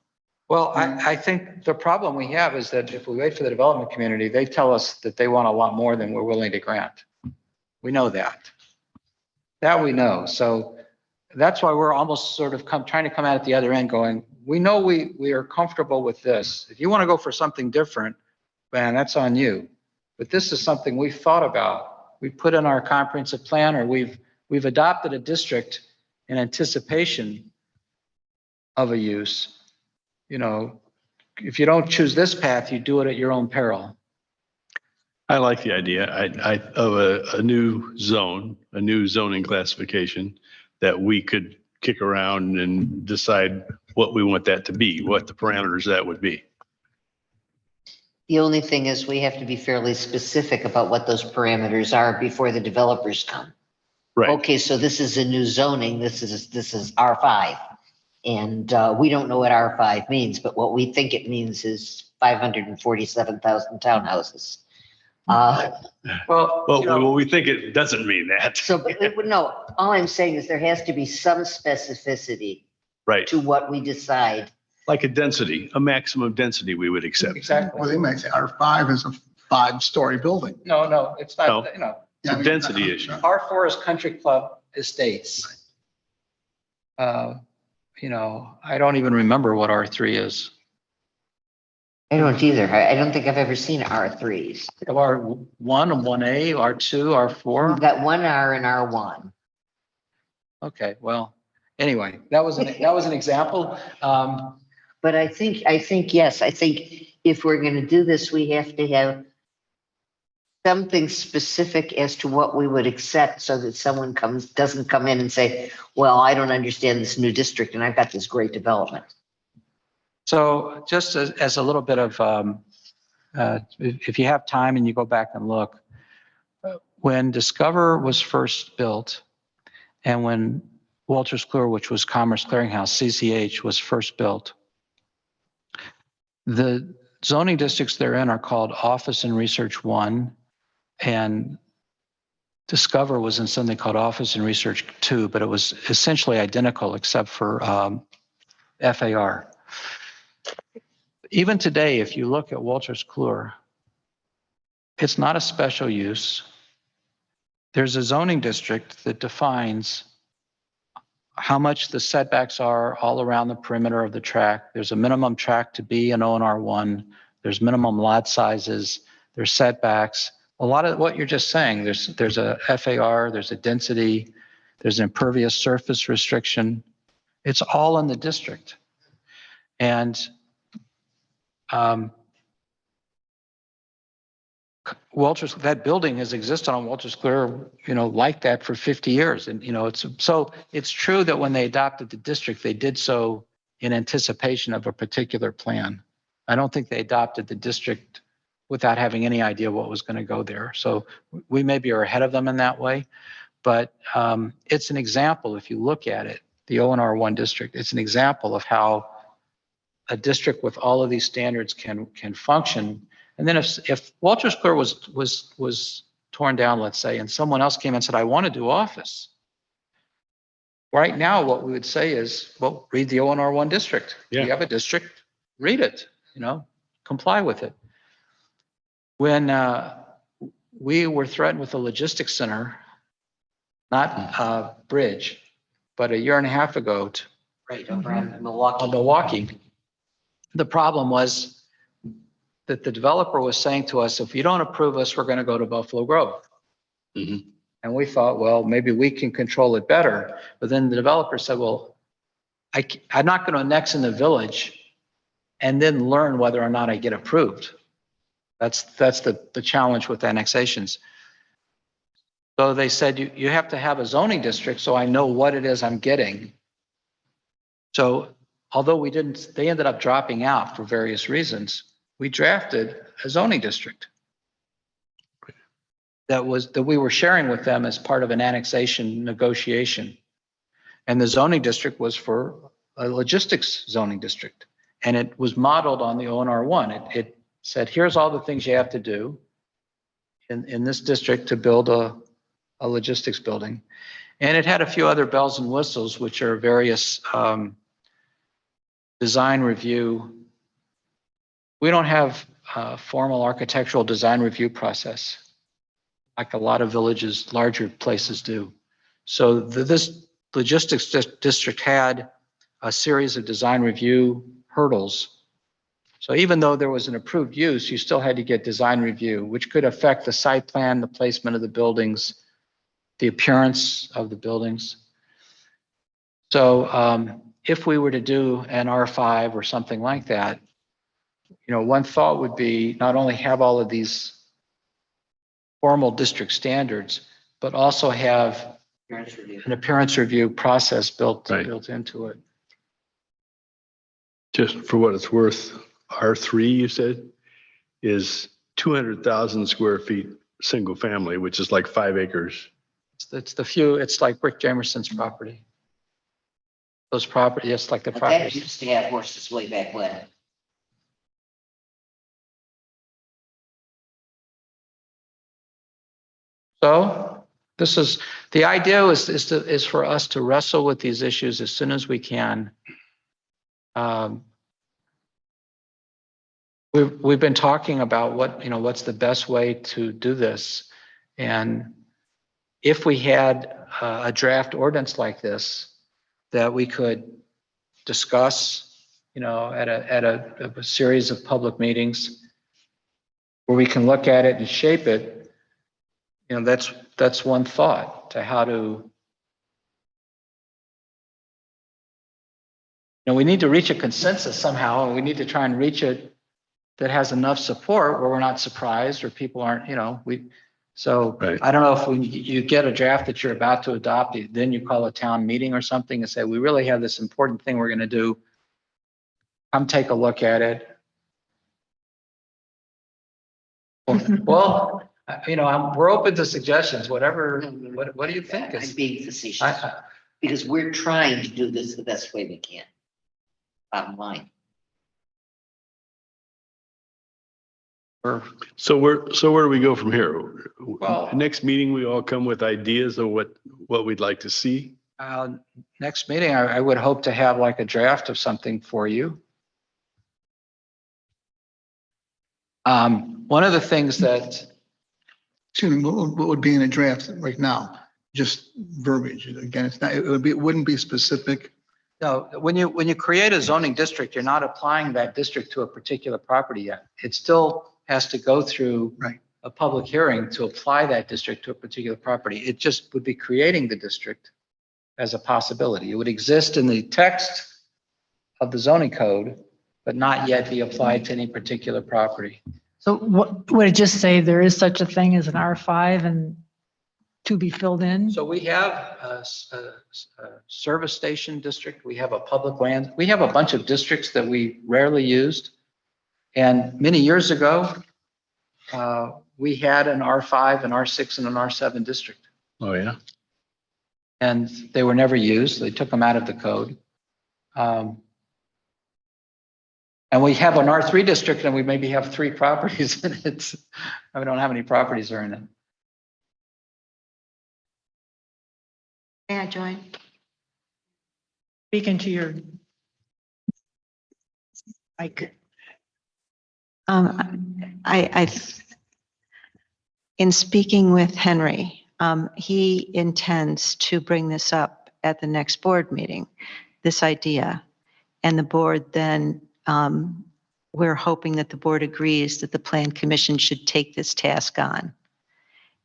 Well, I think the problem we have is that if we wait for the development community, they tell us that they want a lot more than we're willing to grant. We know that. That we know. So that's why we're almost sort of trying to come out at the other end going, we know we are comfortable with this. If you want to go for something different, man, that's on you. But this is something we've thought about. We put in our comprehensive plan, or we've adopted a district in anticipation of a use. If you don't choose this path, you do it at your own peril. I like the idea of a new zone, a new zoning classification that we could kick around and decide what we want that to be, what the parameters that would be. The only thing is we have to be fairly specific about what those parameters are before the developers come. Right. Okay, so this is a new zoning. This is R5. And we don't know what R5 means, but what we think it means is 547,000 townhouses. Well, Well, we think it doesn't mean that. So, but no, all I'm saying is there has to be some specificity Right. to what we decide. Like a density, a maximum density we would accept. exactly. Or they might say R5 is a 5-story building. No, it's not, It's a density issue. R4 is country club estates. I don't even remember what R3 is. I don't either. I don't think I've ever seen R3s. R1 and 1A, R2, We've R4. got 1R and R1. Okay, well, anyway, that was an example. But I think, yes, I think if we're going to do this, we have to have something specific as to what we would accept so that someone doesn't come in and say, well, I don't understand this new district and I've got this great development. So just as a little bit of, if you have time and you go back and look, when Discover was first built and when Wolters Kluwer, which was Commerce Clearinghouse, CCH, was first built, the zoning districts they're in are called Office and Research 1, and Discover was in something called Office and Research 2, but it was essentially identical except for FAR. Even today, if you look at Wolters Kluwer, it's not a special use. There's a zoning district that defines how much the setbacks are all around the perimeter of the tract. There's a minimum tract to be an ONR1. There's minimum lot sizes. There's setbacks. A lot of what you're just saying, there's a FAR, there's a density, there's an impervious surface restriction. It's all in the district. And that building has existed on Wolters Kluwer, like that for 50 years. And, it's true that when they adopted the district, they did so in anticipation of a particular plan. I don't think they adopted the district without having any idea what was going to go there. So we maybe are ahead of them in that way, but it's an example, if you look at it, the ONR1 district, it's an example of how a district with all of these standards can function. And then if Wolters Kluwer was torn down, let's say, and someone else came and said, I want to do office. Right now, what we would say is, well, read the ONR1 district. Yeah. We have a district, read it, comply with it. When we were threatened with a logistics center, not a bridge, but a year and a half ago Right, over on Milwaukee. on Milwaukee, the problem was that the developer was saying to us, if you don't approve us, we're going to go to Buffalo Grove. Mhm. And we thought, well, maybe we can control it better. But then the developer said, well, I'm not going to annex in the village and then learn whether or not I get approved. That's the challenge with annexations. So they said, you have to have a zoning district so I know what it is I'm getting. So although they ended up dropping out for various reasons, we drafted a zoning district that we were sharing with them as part of an annexation negotiation. And the zoning district was for a logistics zoning district. And it was modeled on the ONR1. It said, here's all the things you have to do in this district to build a logistics building. And it had a few other bells and whistles, which are various design review. We don't have a formal architectural design review process like a lot of villages, larger places do. So this logistics district had a series of design review hurdles. So even though there was an approved use, you still had to get design review, which could affect the site plan, the placement of the buildings, the appearance of the buildings. So if we were to do an R5 or something like that, one thought would be not only have all of these formal district standards, but also have an appearance review process built into it. Just for what it's worth, R3, you said, is 200,000 square feet, single family, which is like 5 acres. It's like Rick Jamerson's property. Those property, it's like the But that property. used to have horses way back when. So the idea is for us to wrestle with these issues as soon as we can. We've been talking about what's the best way to do this. And if we had a draft ordinance like this that we could discuss, at a series of public meetings where we can look at it and shape it, that's one thought to how to, we need to reach a consensus somehow, and we need to try and reach it that has enough support where we're not surprised or people aren't, so Right. I don't know if when you get a draft that you're about to adopt, then you call a town meeting or something and say, we really have this important thing we're going to do. Come take a look at it. Well, we're open to suggestions, whatever. What do you think? I'm being facetious, because we're trying to do this the best way we can. Bottom line. So where do we go from here? Well- Next meeting, we all come with ideas of what we'd like to see. Next meeting, I would hope to have like a draft of something for you. One of the things that, Excuse me, what would be in a draft right now? Just verbiage. Again, it wouldn't be specific. when you create a zoning district, you're not applying that district to a particular property yet. It still has to go through Right. a public hearing to apply that district to a particular property. It just would be creating the district as a possibility. It would exist in the text of the zoning code, but not yet be applied to any particular property. So what, would it just say there is such a thing as an R5 and to be filled in? So we have a service station district. We have a public land. We have a bunch of districts that we rarely used. And many years ago, we had an R5, an R6, and an R7 district. Oh, yeah. And they were never used. They took them out of the code. And we have an R3 district and we maybe have 3 properties in it. I don't know how many properties are in it. May I join? Speak into your mic. In speaking with Henry, he intends to bring this up at the next board meeting, this idea. And the board then, we're hoping that the board agrees that the plan commission should take this task on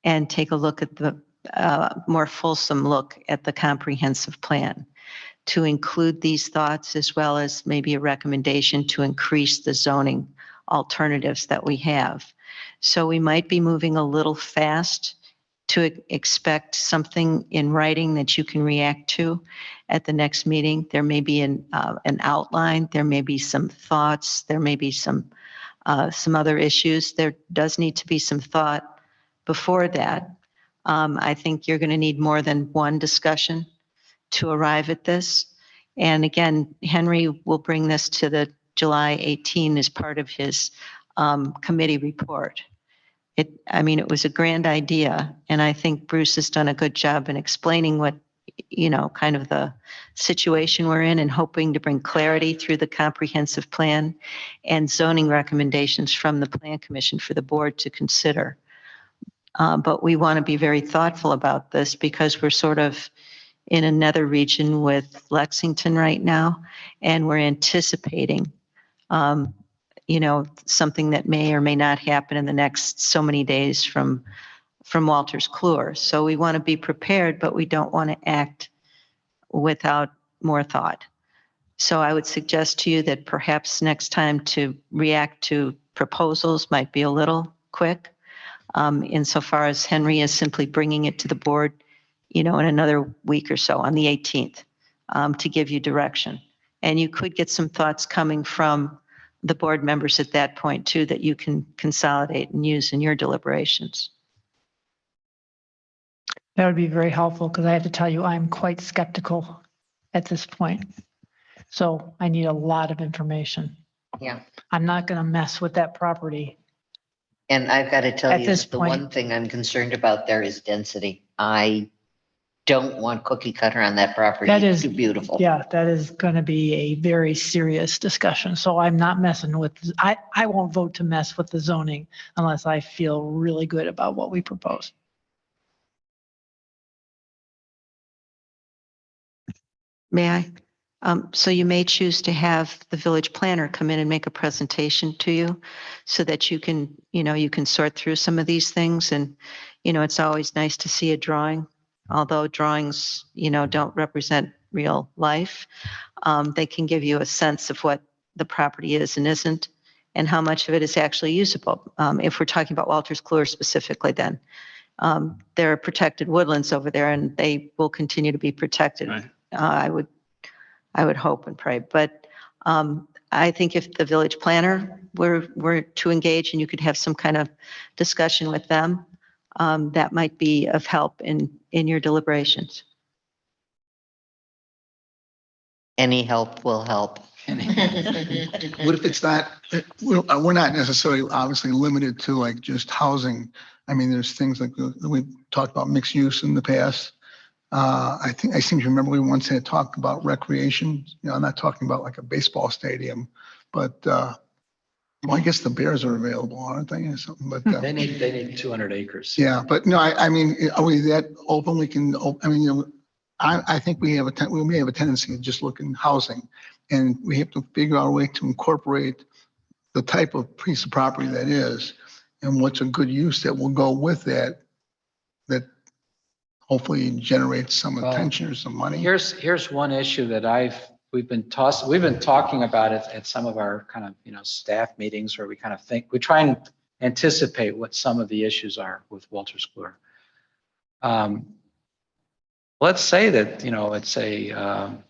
and take a look at the more fulsome look at the comprehensive plan to include these thoughts as well as maybe a recommendation to increase the zoning alternatives that we have. So we might be moving a little fast to expect something in writing that you can react to at the next meeting. There may be an outline, there may be some thoughts, there may be some other issues. There does need to be some thought before that. I think you're going to need more than one discussion to arrive at this. And again, Henry will bring this to the July 18 as part of his committee report. It was a grand idea, and I think Bruce has done a good job in explaining what, kind of the situation we're in and hoping to bring clarity through the comprehensive plan and zoning recommendations from the Plan Commission for the board to consider. But we want to be very thoughtful about this because we're sort of in another region with Lexington right now, and we're anticipating, something that may or may not happen in the next so many days from Wolters Kluwer. So we want to be prepared, but we don't want to act without more thought. So I would suggest to you that perhaps next time to react to proposals might be a little quick, insofar as Henry is simply bringing it to the board, in another week or so on the 18th, to give you direction. And you could get some thoughts coming from the board members at that point too, that you can consolidate and use in your deliberations. That would be very helpful because I have to tell you, I'm quite skeptical at this point. So I need a lot of information. Yeah. I'm not going to mess with that property. And I've got to tell At you, this the point- one thing I'm concerned about there is density. I don't want cookie cutter on that property. That It's is- too beautiful. Yeah, that is going to be a very serious discussion. So I'm not messing with, I won't vote to mess with the zoning unless I feel really good about what we propose. May I? So you may choose to have the village planner come in and make a presentation to you so that you can, you can sort through some of these things. And, it's always nice to see a drawing, although drawings, don't represent real life. They can give you a sense of what the property is and isn't, and how much of it is actually usable. If we're talking about Wolters Kluwer specifically, then there are protected woodlands over there and they will continue to be protected. Right. I would hope and pray, but I think if the village planner were to engage and you could have some kind of discussion with them, that might be of help in your deliberations. Any help will help. What if it's not, we're not necessarily obviously limited to like just housing. I mean, there's things like we talked about mixed use in the past. I seem to remember we once had talked about recreation. I'm not talking about like a baseball stadium, but well, I guess the Bears are available, aren't they, or something? But They need 200 acres. yeah, but no, I mean, are we that open? We can. I mean, I think we may have a tendency to just look in housing, and we have to figure out a way to incorporate the type of piece of property that is, and what's a good use that will go with that. That hopefully generates some Well, attention or some money. Here's one issue that we've been talking about it at some of our kind of, staff meetings where we kind of we try and anticipate what some of the issues are with Wolters Kluwer. Let's say that, it's an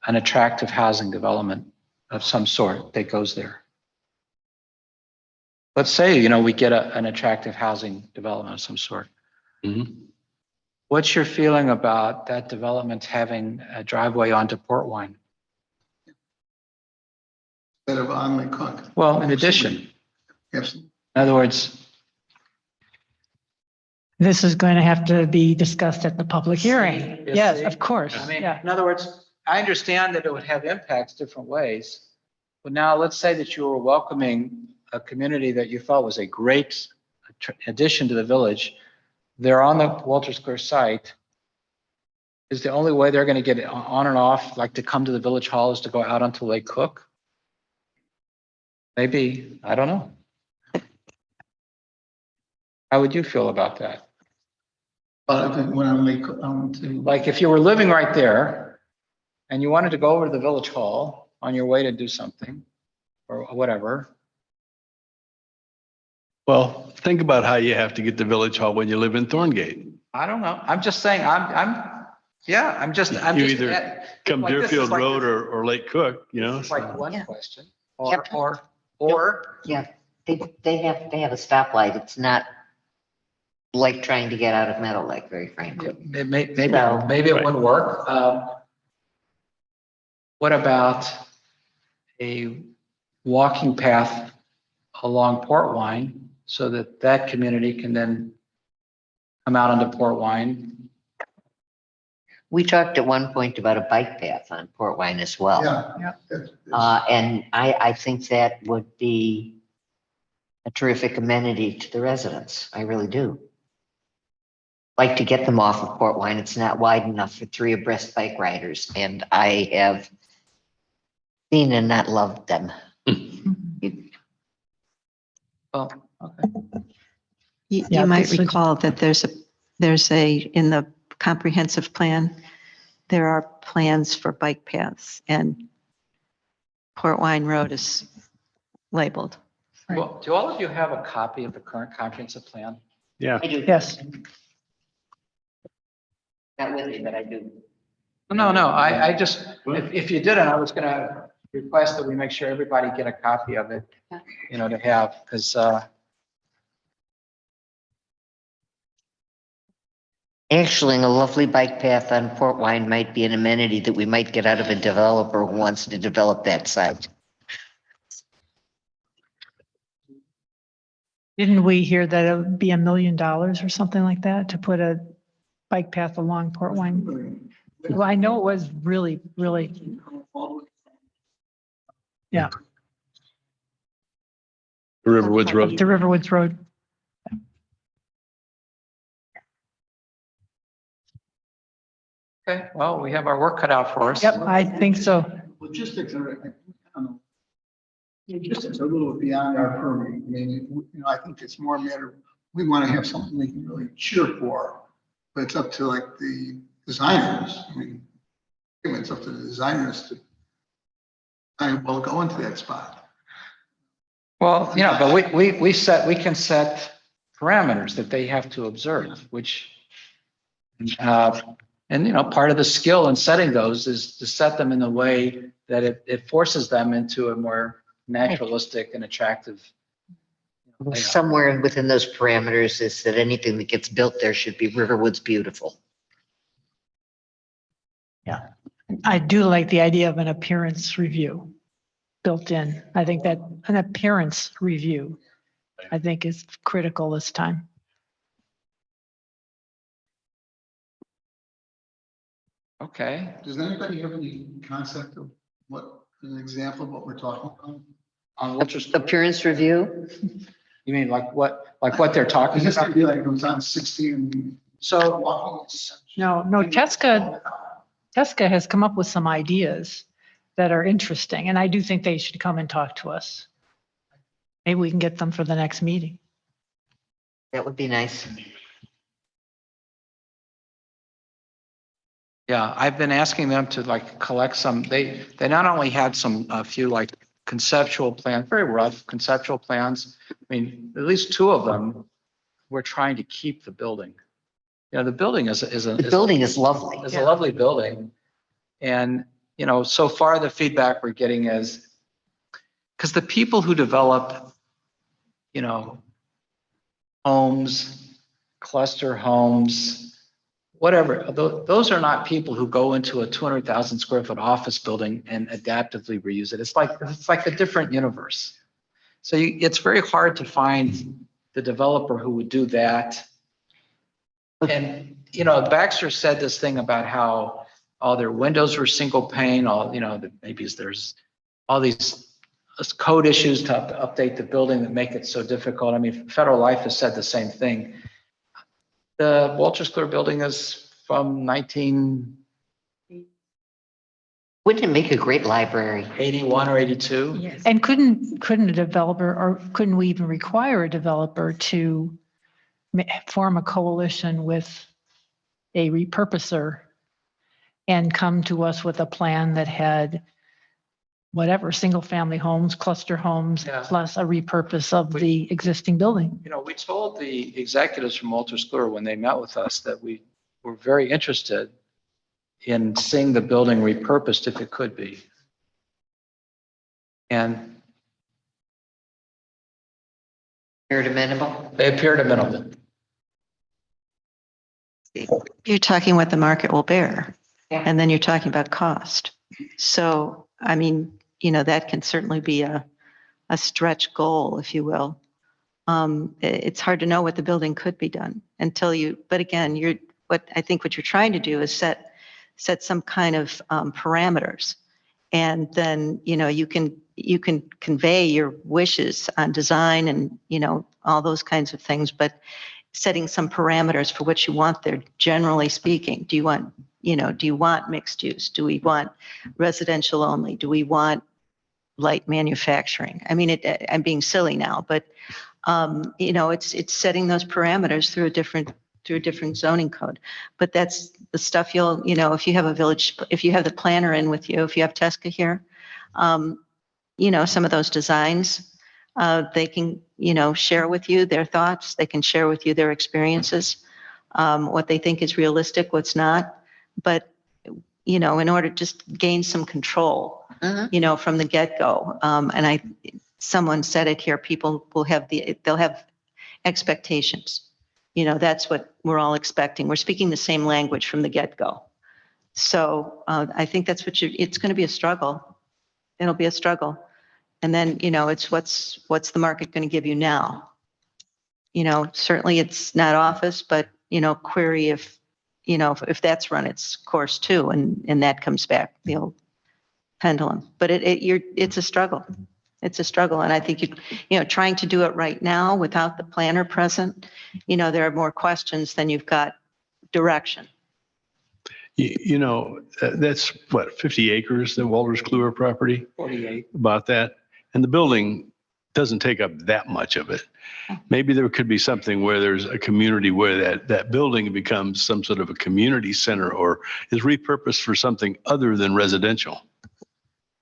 attractive housing development of some sort that goes there. Let's say, we get an attractive housing development of some sort. Mhm. What's your feeling about that development having a driveway onto Port Wine? Instead of on McCook. Well, in addition, Yes. in other words, This is going to have to be discussed at the public hearing. You Yes, see? of course. I mean, Yeah. in other words, I understand that it would have impacts different ways. But now let's say that you were welcoming a community that you thought was a great addition to the village. They're on the Walter Square site. Is the only way they're going to get on and off, like to come to the village hall, is to go out onto Lake Cook? Maybe, I don't know. How would you feel about that? But I think when I make, I want to, Like if you were living right there and you wanted to go over to the village hall on your way to do something or whatever. Well, think about how you have to get to Village Hall when you live in Thorngate. I don't know. I'm just saying, I'm You just. Come like this is Deerfield like Road this. or Lake Cook, you know? It's like one Yeah. question. Yep. Or, Yeah, they have a stoplight. It's not like trying to get out of Meadow Lake, very frankly. maybe So- it wouldn't work. What about a walking path along Port Wine so that that community can then come out onto Port Wine? We talked at one point about a bike path on Port Wine as well. yeah. that's- And I think that would be a terrific amenity to the residents. I really do. Like to get them off of Port Wine. It's not wide enough for 3 abreast bike riders, and I have seen and not loved them. Well, okay. You Yeah, might this would- recall that there's a, in the comprehensive plan, there are plans for bike paths and Port Wine Road is labeled. Right. Well, do all of you have a copy of the current comprehensive plan? Yeah. I do. Yes. Not with me, but I do. No, I just, if you didn't, I was gonna request that we make sure everybody get a copy of it, to have, because, Actually, a lovely bike path on Port Wine might be an amenity that we might get out of a developer who wants to develop that site. Didn't we hear that it would be $1 million or something like that to put a bike path along Port Wine? Well, I know it was really, really, yeah, Riverwoods up Road. to Riverwoods Road. okay, well, we have our work cut out for us. Yep, I think so. Logistics are, I don't know. Logistics are a little beyond our purview. I mean, I think it's more a matter, we want to have something we can really cheer for. But it's up to like the designers. I mean, it's up to the designers to, will go into that spot. Well, but we can set parameters that they have to observe, which, part of the skill in setting those is to set them in a way that it forces them into a more naturalistic and attractive layout. Somewhere within those parameters is that anything that gets built there should be Riverwoods beautiful. I do like the idea of an appearance review built in. I think that an appearance review, I think, is critical this time. Okay, Does anybody have any concept of what, an example of what we're talking about? on Walter Square? Appearance review? You mean like what they're Is talking this about? gonna be like it was on 16? So, No, Tesca has come up with some ideas that are interesting, and I do think they should come and talk to us. Maybe we can get them for the next meeting. That would be nice. yeah, I've been asking them to collect some, they not only had a few conceptual plans, very rough conceptual plans. I mean, at least 2 of them were trying to keep the building. The building is The building is lovely. a lovely building. And, so far the feedback we're getting is, because the people who develop, homes, cluster homes, whatever, those are not people who go into a 200,000 square foot office building and adaptively reuse it. It's like a different universe. So it's very hard to find the developer who would do that And, you know, Baxter said this thing about how all their windows were single pane, all, you know, that maybe there's all these code issues to update the building that make it so difficult. I mean, Federal Life has said the same thing. The Walter Scler building is from 1981 Wouldn't it make a great library? or 82. And couldn't a developer, or couldn't we even require a developer to form a coalition with a repurposer and come to us with a plan that had whatever, single-family homes, cluster homes, Yeah. plus a repurpose of the existing building? You know, we told the executives from Walter Scler when they met with us that we were very interested in seeing the building repurposed if it could be. And Appeared amenable? they appeared amenable. You're talking what the market will bear. Yeah. And then you're talking about cost. So, I mean, you know, that can certainly be a stretch goal, if you will. It's hard to know what the building could be done until you, but again, I think what you're trying to do is set some kind of parameters. And then, you know, you can convey your wishes on design and, you know, all those kinds of things, but setting some parameters for what you want there, generally speaking. Do you want mixed use? Do we want residential only? Do we want light manufacturing? I mean, I'm being silly now, but, you know, it's setting those parameters through a different zoning code. But that's the stuff you know, if you have if you have the planner in with you, if you have Tesca here, you know, some of those designs, they can, you know, share with you their thoughts. They can share with you their experiences, what they think is realistic, what's not. But, you know, in order to just gain some control, you know, from the get-go. And someone said it here, people will they'll have expectations. You know, that's what we're all expecting. We're speaking the same language from the get-go. So I think that's it's going to be a struggle. It'll be a struggle. And then, you know, it's what's the market going to give you now? You know, certainly it's not office, but, you know, query if, you know, if that's run its course too, and that comes back, the old pendulum. But it's a struggle. It's a struggle. And I think, you know, trying to do it right now without the planner present, you know, there are more questions than you've got direction. You know, that's what, 50 acres, the Walters Kluwer property, 48. about that. And the building doesn't take up that much of it. Maybe there could be something where there's a community where that building becomes some sort of a community center or is repurposed for something other than residential.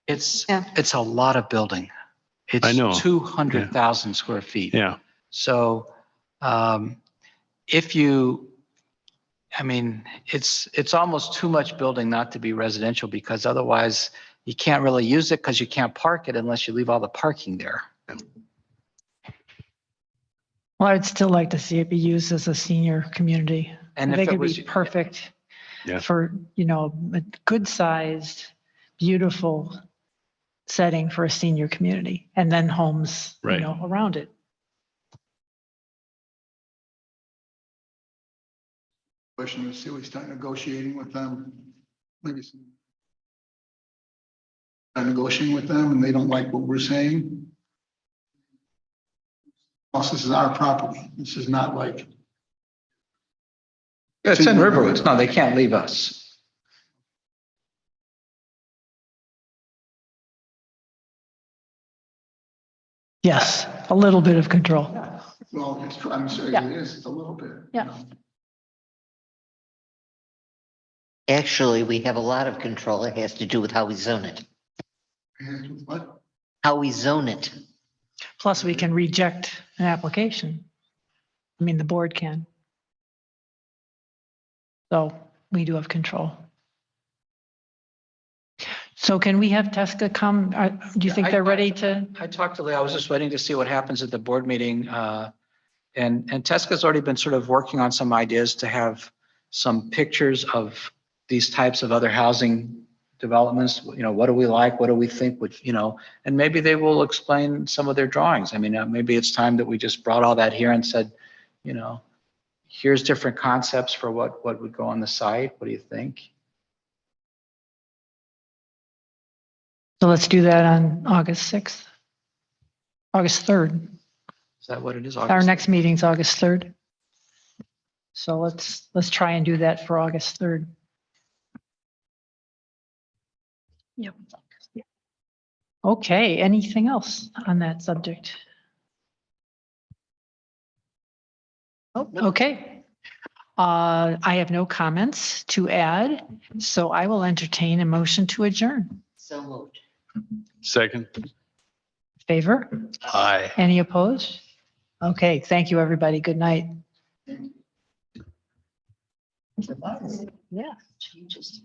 It's Yeah. a lot of building. It's I know. 200,000 square feet. Yeah. So I mean, it's almost too much building not to be residential, because otherwise you can't really use it because you can't park it unless you leave all the parking there. Well, I'd still like to see it be used as a senior community. And I if think it it'd was, be perfect Yeah. for, you know, a good-sized, beautiful setting for a senior community, and then homes, you Right. know, around it. Question is, see, we start negotiating with them, maybe start negotiating with them and they don't like what we're saying. Also, this is our property. This is not like, it's in Riverwoods. No, they can't leave us. Yes, a little bit of control. well, I'm sorry, Yeah. it is, it's a little bit. Yeah. you know. Actually, we have a lot of control. It has to do with how we zone it. And what? How we zone it. Plus, we can reject an application. I mean, the board can. So we do have control. So can we have Tesca come? Do you think they're ready to? I talked to Lee. I was just waiting to see what happens at the board meeting. And Tesca's already been sort of working on some ideas to have some pictures of these types of other housing developments. You know, what do we like? What do we think? Which, you know, and maybe they will explain some of their drawings. I mean, maybe it's time that we just brought all that here and said, you know, here's different concepts for what would go on the site. What do you think? So let's do that on August 6th. August 3rd. Is that what it is? Our August? next meeting's August 3rd. So let's try and do that for August 3rd. Yep. Okay, anything else on that subject? Oh, okay. I have no comments to add, so I will entertain a motion to adjourn. So moved. Second? Favor? Aye. Any opposed? Okay, thank you, everybody. Good night. Yeah. Changes.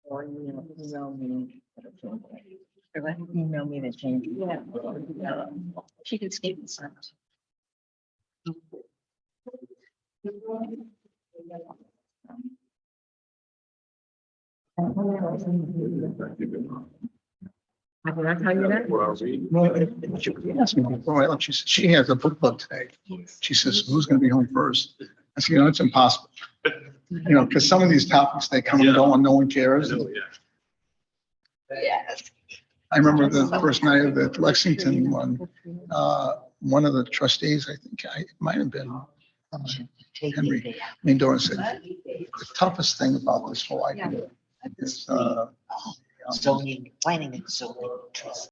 Or email me. Email me the change. Yeah. She could skip the signs. Did I tell you that? Well, she asked me before I left, she said, she has a book club today. She says, who's gonna be home first? I said, it's impossible. Because some of these topics, they come and go and no one cares. Yes. I remember the first night of the Lexington one of the trustees, I think, it might have been Henry Mindora said, the toughest thing about this whole idea is, Zoning, planning and zoning trust.